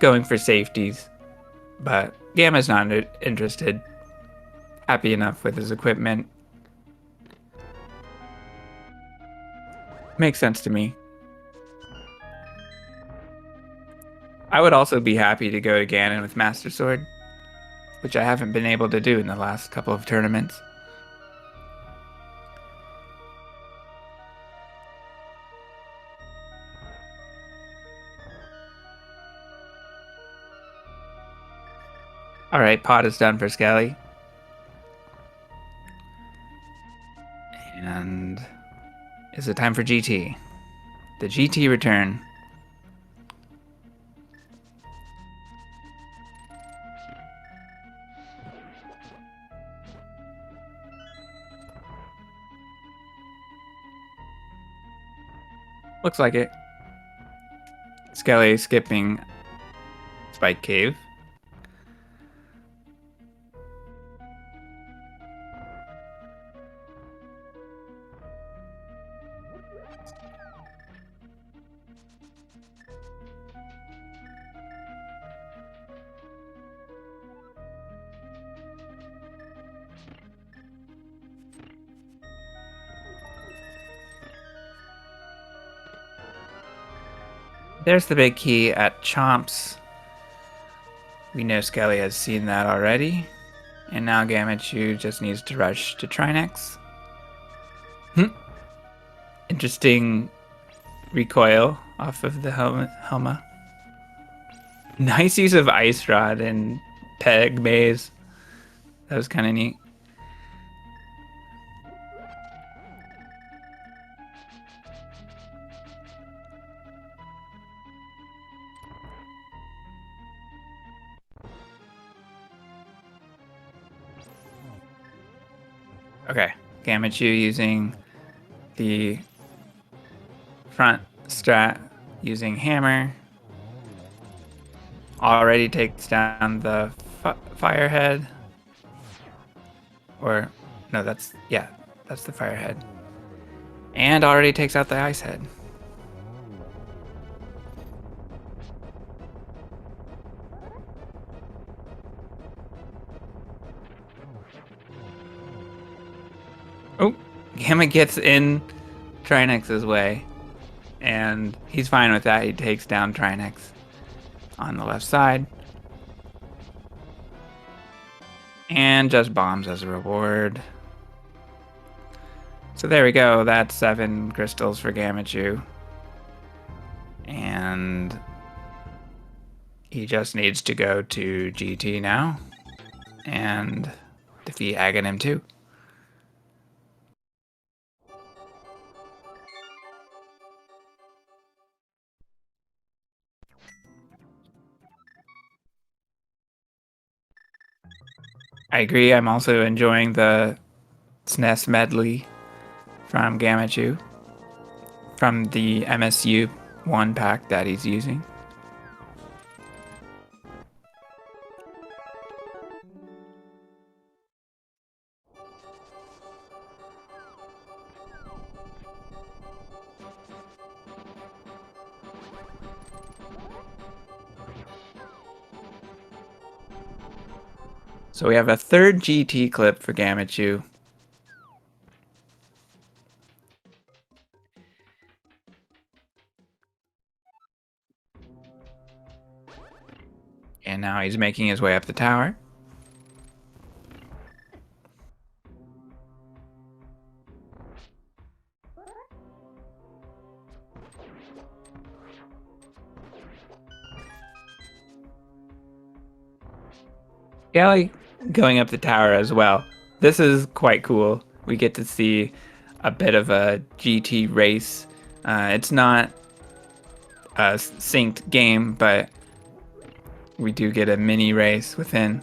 going for safeties, but Gamma's not interested. Happy enough with his equipment. Makes sense to me. I would also be happy to go to Ganon with Master Sword, which I haven't been able to do in the last couple of tournaments. Alright, Pod is done for Skele. And is it time for GT? The GT return. Looks like it. Skele skipping Spike Cave. There's the big key at Chomps. We know Skele has seen that already. And now Gammachuu just needs to rush to Trinex. Interesting recoil off of the Helma. Nice use of Ice Rod and Peg Maze. That was kind of neat. Okay, Gammachuu using the front strat, using hammer. Already takes down the firehead. Or, no, that's the firehead. And already takes out the ice head. Oh, Gamma gets in Trinex's way. And he's fine with that. He takes down Trinex on the left side. And just bombs as a reward. So there we go. That's 7 crystals for Gammachuu. And he just needs to go to GT now and defeat Aghanim 2. I agree. I'm also enjoying the SNES medley from Gammachuu from the MSU 1 pack that he's using. So we have a third GT clip for Gammachuu. And now he's making his way up the tower. Skele going up the tower as well. This is quite cool. We get to see a bit of a GT race. It's not a synced game, but we do get a mini race within.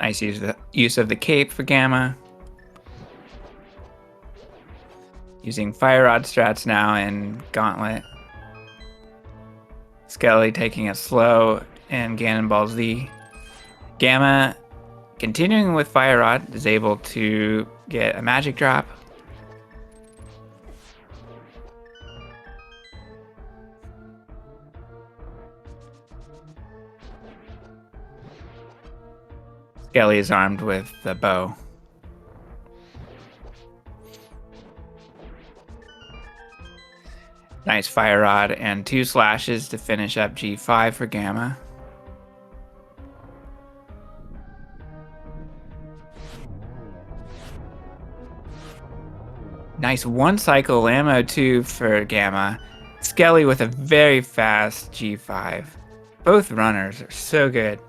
Nice use of the cape for Gamma. Using Fire Rod strats now in Gauntlet. Skele taking it slow in Ganon Ball Z. Gamma, continuing with Fire Rod, is able to get a magic drop. Skele is armed with the bow. Nice Fire Rod and 2 slashes to finish up G5 for Gamma. Nice 1 cycle ammo too for Gamma. Skele with a very fast G5. Both runners are so good.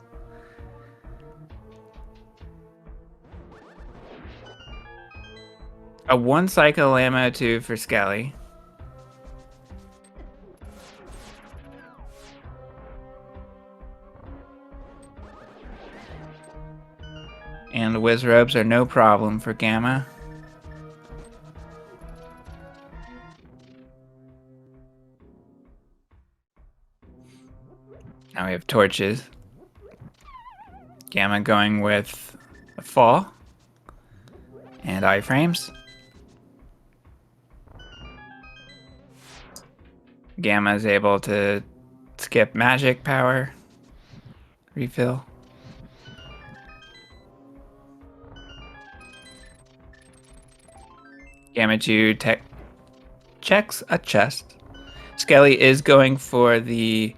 A 1 cycle ammo too for Skele. And the whiz robes are no problem for Gamma. Now we have torches. Gamma going with a fall and iframes. Gamma is able to skip magic power refill. Gammachuu checks a chest. Skele is going for the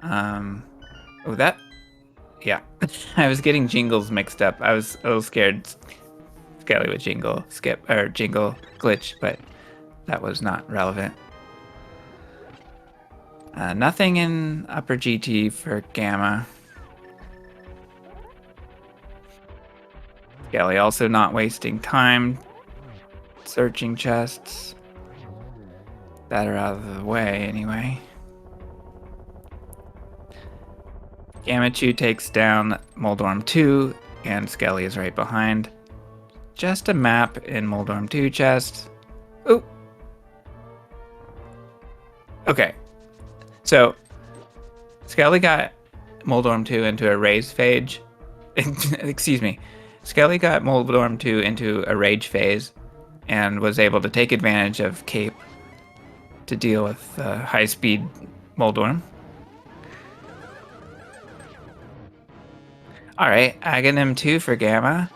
oh, that, yeah. I was getting jingles mixed up. I was a little scared Skele would jingle skip or jingle glitch, but that was not relevant. Nothing in upper GT for Gamma. Skele also not wasting time searching chests that are out of the way anyway. Gammachuu takes down Moldorm 2, and Skele is right behind. Just a map in Moldorm 2 chest. Ooh. Okay. So, Skele got Moldorm 2 into a rage phase. Excuse me. Skele got Moldorm 2 into a rage phase and was able to take advantage of Cape to deal with high-speed Moldorm. Alright, Aghanim 2 for Gamma.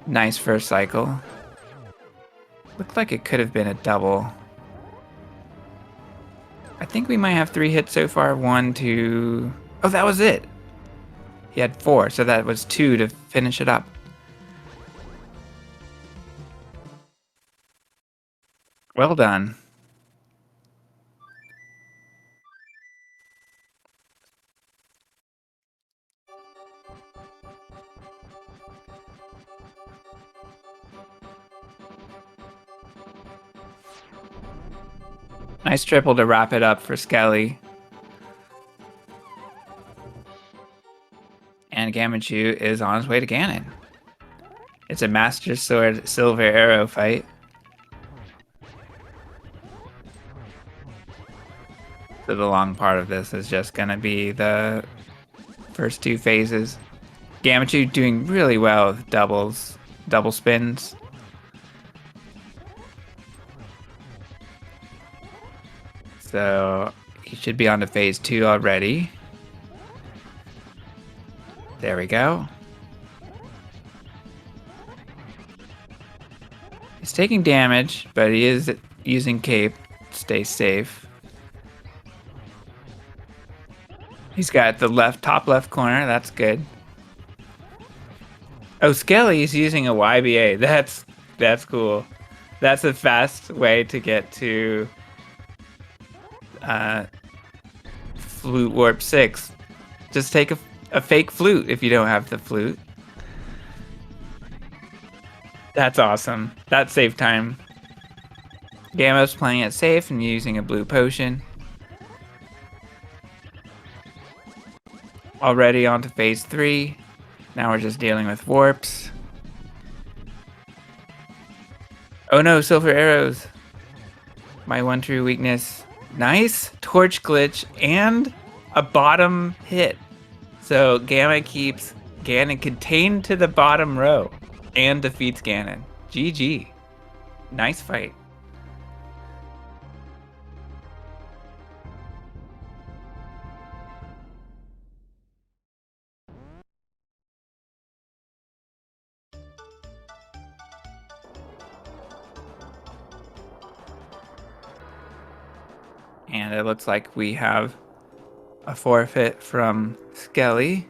Nice first cycle. Looked like it could have been a double. I think we might have 3 hits so far. 1, 2... Oh, that was it! He had 4, so that was 2 to finish it up. Well done. Nice triple to wrap it up for Skele. And Gammachuu is on his way to Ganon. It's a Master Sword Silver Arrow fight. So the long part of this is just going to be the first 2 phases. Gammachuu doing really well with double spins. So he should be on to phase 2 already. There we go. He's taking damage, but he is using Cape to stay safe. He's got the top left corner. That's good. Oh, Skele is using a YBA. That's cool. That's a fast way to get to Flute Warp 6. Just take a fake flute if you don't have the flute. That's awesome. That saved time. Gamma's playing it safe and using a blue potion. Already on to phase 3. Now we're just dealing with warps. Oh no, silver arrows. My one true weakness. Nice torch glitch and a bottom hit. So Gamma keeps Ganon contained to the bottom row and defeats Ganon. GG. Nice fight. And it looks like we have a forfeit from Skele.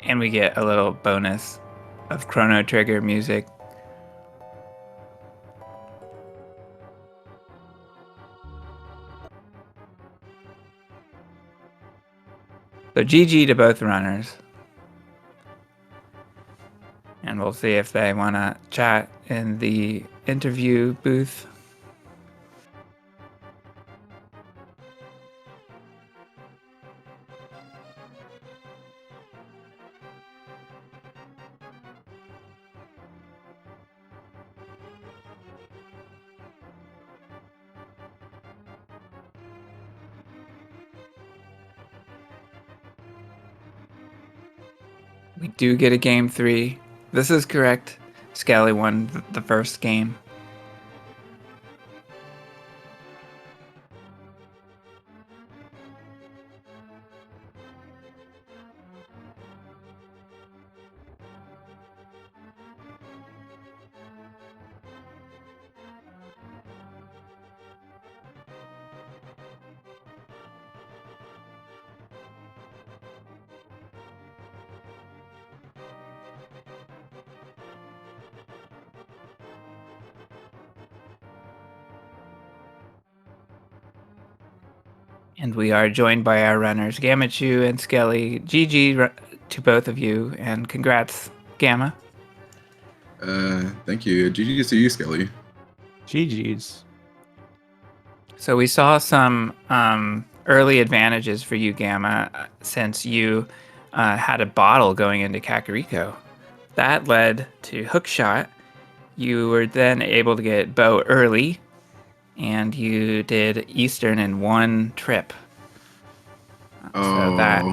And we get a little bonus of Chrono Trigger music. So GG to both runners. And we'll see if they want to chat in the interview booth. We do get a game 3. This is correct. Skele won the first game. And we are joined by our runners, Gammachuu and Skele. GG to both of you, and congrats, Gamma. Thank you. GG's to you, Skele. GG's. So we saw some early advantages for you, Gamma, since you had a bottle going into Kakariko. That led to hookshot. You were then able to get bow early, and you did Eastern in one trip. So that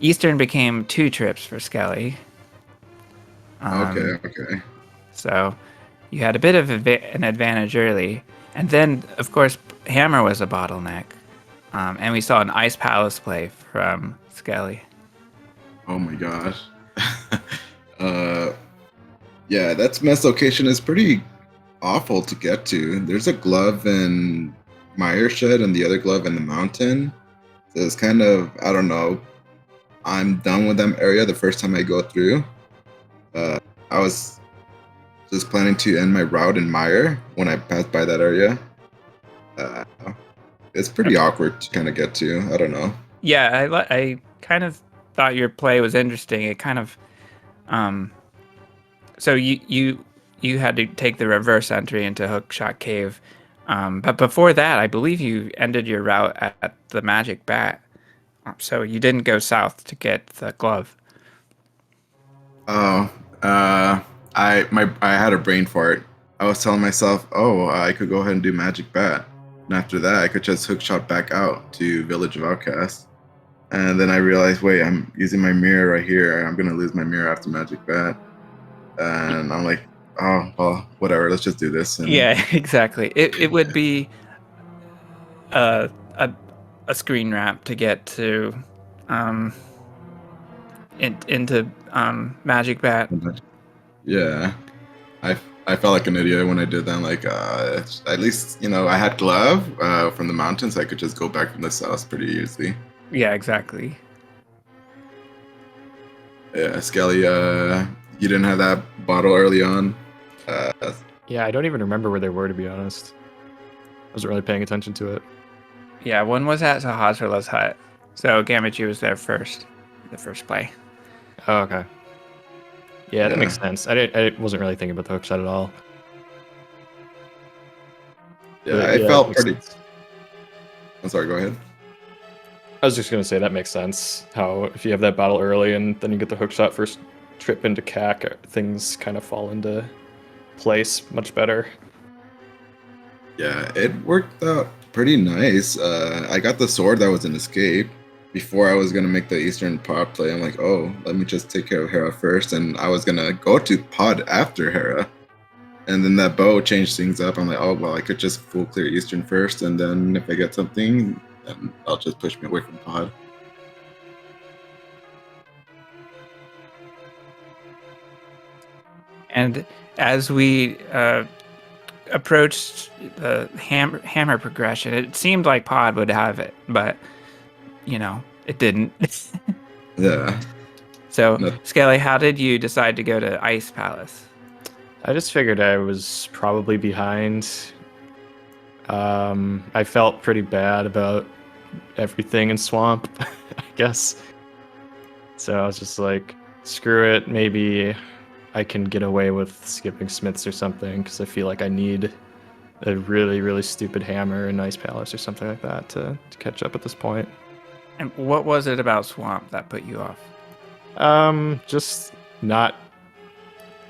Eastern became 2 trips for Skele. Okay. So you had a bit of an advantage early. And then, of course, Hammer was a bottleneck. And we saw an Ice Palace play from Skele. Oh my gosh. Yeah, that Smith's location is pretty awful to get to. There's a glove in Mire Shed and the other glove in the mountain. So it's kind of, I don't know. I'm done with that area the first time I go through. I was just planning to end my route in Mire when I passed by that area. It's pretty awkward to kind of get to. I don't know. Yeah, I kind of thought your play was interesting. It kind of, so you had to take the reverse entry into Hookshot Cave, but before that, I believe you ended your route at the Magic Bat. So you didn't go south to get the glove. Oh, I had a brain fart. I was telling myself, I could go ahead and do Magic Bat. And after that, I could just hookshot back out to Village of Outcasts. And then I realized, wait, I'm using my mirror right here. I'm going to lose my mirror after Magic Bat. And I'm like, oh, well, whatever. Let's just do this. And yeah, exactly. It would be a screen wrap to get to into Magic Bat. Yeah. I felt like an idiot when I did that. Like, at least, I had glove from the mountains. So I could just go back from the south pretty easily. Yeah, exactly. Yeah, Skele, you didn't have that bottle early on. Yeah, I don't even remember where they were, to be honest. I wasn't really paying attention to it. Yeah, one was at Sahasrarla's hut. So Gammachuu was there first, the first play. Oh, okay. Yeah, that makes sense. I wasn't really thinking about the hookshot at all. Yeah, I felt pretty... I'm sorry, go ahead. I was just going to say that makes sense. How if you have that battle early and then you get the hookshot first trip into CAC, things kind of fall into place much better. Yeah, it worked out pretty nice. I got the sword that was an escape. Before I was going to make the Eastern pod play, I'm like, let me just take care of Hera first. And I was going to go to pod after Hera. And then that bow changed things up. I'm like, I could just full clear Eastern first. And then if I get something, then I'll just push me away from pod. And as we approached the hammer progression, it seemed like pod would have it, but it didn't. Yeah. So, Skele, how did you decide to go to Ice Palace? I just figured I was probably behind. I felt pretty bad about everything in Swamp, I guess. So I was just like, screw it. Maybe I can get away with skipping Smiths or something, because I feel like I need a really, really stupid hammer in Ice Palace or something like that to catch up at this point. And what was it about Swamp that put you off? Just not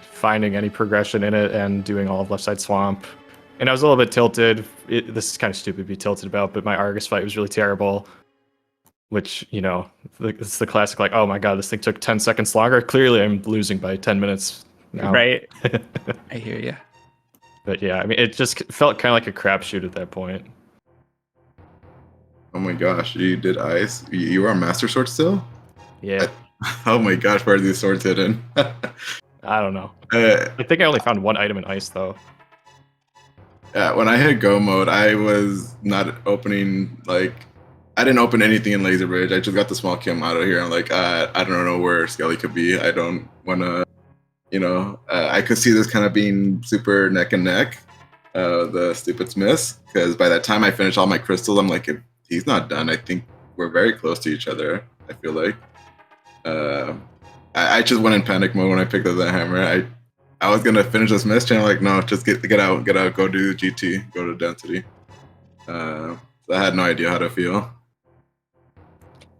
finding any progression in it and doing all of left side Swamp. And I was a little bit tilted. This is kind of stupid to be tilted about, but my Argus fight was really terrible. Which, it's the classic, like, oh my god, this thing took 10 seconds longer. Clearly I'm losing by 10 minutes now. Right. I hear you. But yeah, I mean, it just felt kind of like a crapshoot at that point. Oh my gosh, you did ice? You are a Master Sword still? Yeah. Oh my gosh, where are these swords hidden? I don't know. I think I only found one item in ice, though. Yeah, when I hit go mode, I was not opening, I didn't open anything in Laser Bridge. I just got the small Kim out of here. I'm like, I don't know where Skele could be. I don't want to, I could see this kind of being super neck and neck, the stupid Smiths, because by that time I finished all my crystals, I'm like, if he's not done. I think we're very close to each other. I feel like. I just went in panic mode when I picked up the hammer. I was gonna finish this miss channel, like no, just get out, go do GT, go to density. So I had no idea how to feel.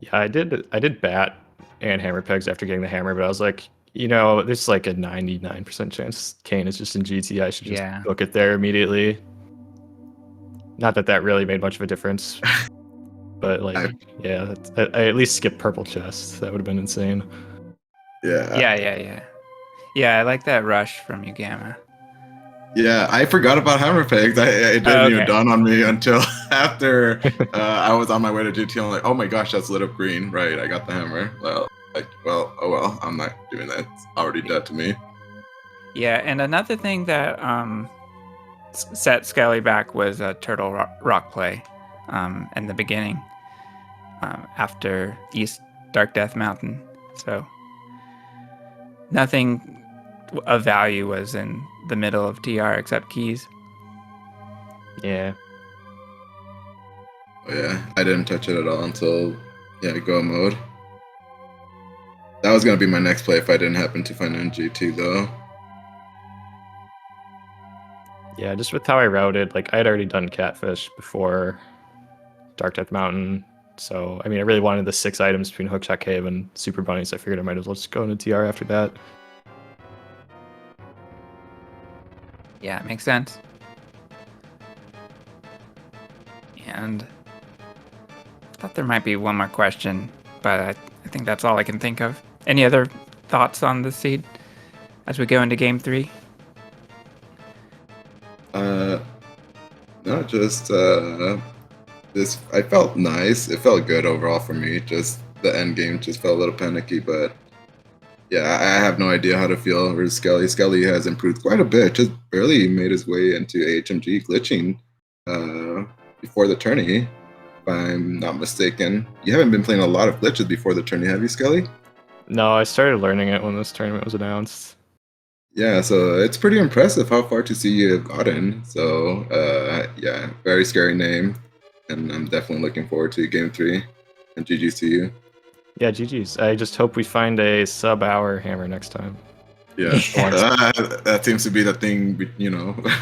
Yeah, I did bat and hammer pegs after getting the hammer, but I was like, there's like a 99% chance Kane is just in GT. I should just book it there immediately. Not that really made much of a difference, but like, I at least skipped purple chest. That would have been insane. Yeah. I like that rush from you, Gamma. Yeah, I forgot about hammer pegs. It didn't even dawn on me until after I was on my way to GT. I'm like, oh my gosh, that's lit up green. Right, I got the hammer. Well, oh well, I'm not doing that. It's already dead to me. Yeah, and another thing that set Skele back was a turtle rock play in the beginning after East Dark Death Mountain. So nothing of value was in the middle of TR except keys. Yeah. Oh yeah, I didn't touch it at all until go mode. That was gonna be my next play if I didn't happen to find an GT though. Yeah, just with how I routed, like I had already done Catfish before Dark Death Mountain. So, I mean, I really wanted the 6 items between Hookshot Cave and Super Bunny, so I figured I might as well just go into TR after that. Yeah, it makes sense. And I thought there might be one more question, but I think that's all I can think of. Any other thoughts on this seed as we go into game 3? No, just this. I felt nice. It felt good overall for me. Just the end game just felt a little panicky, but yeah, I have no idea how to feel with Skele. Skele has improved quite a bit. Just barely made his way into HMG glitching before the tourney, if I'm not mistaken. You haven't been playing a lot of glitches before the tourney, have you, Skele? No, I started learning it when this tournament was announced. Yeah, so it's pretty impressive how far to see you have gotten. So yeah, very scary name, and I'm definitely looking forward to game 3. And GG's to you. Yeah, GG's. I just hope we find a sub-hour hammer next time. Yeah, that seems to be the thing,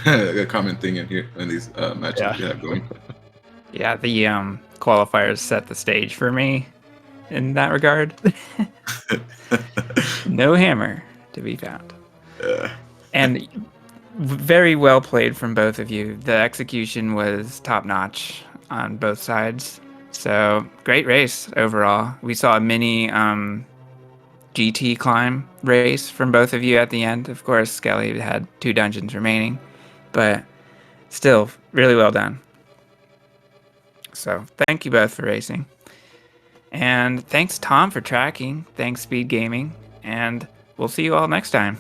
a common thing in here in these matches we have going. Yeah, the qualifiers set the stage for me in that regard. No hammer to be found. Yeah. And very well played from both of you. The execution was top notch on both sides. So great race overall. We saw a mini GT climb race from both of you at the end. Of course, Skele had 2 dungeons remaining, but still really well done. So thank you both for racing. And thanks, Tom, for tracking. Thanks, SpeedGaming. And we'll see you all next time.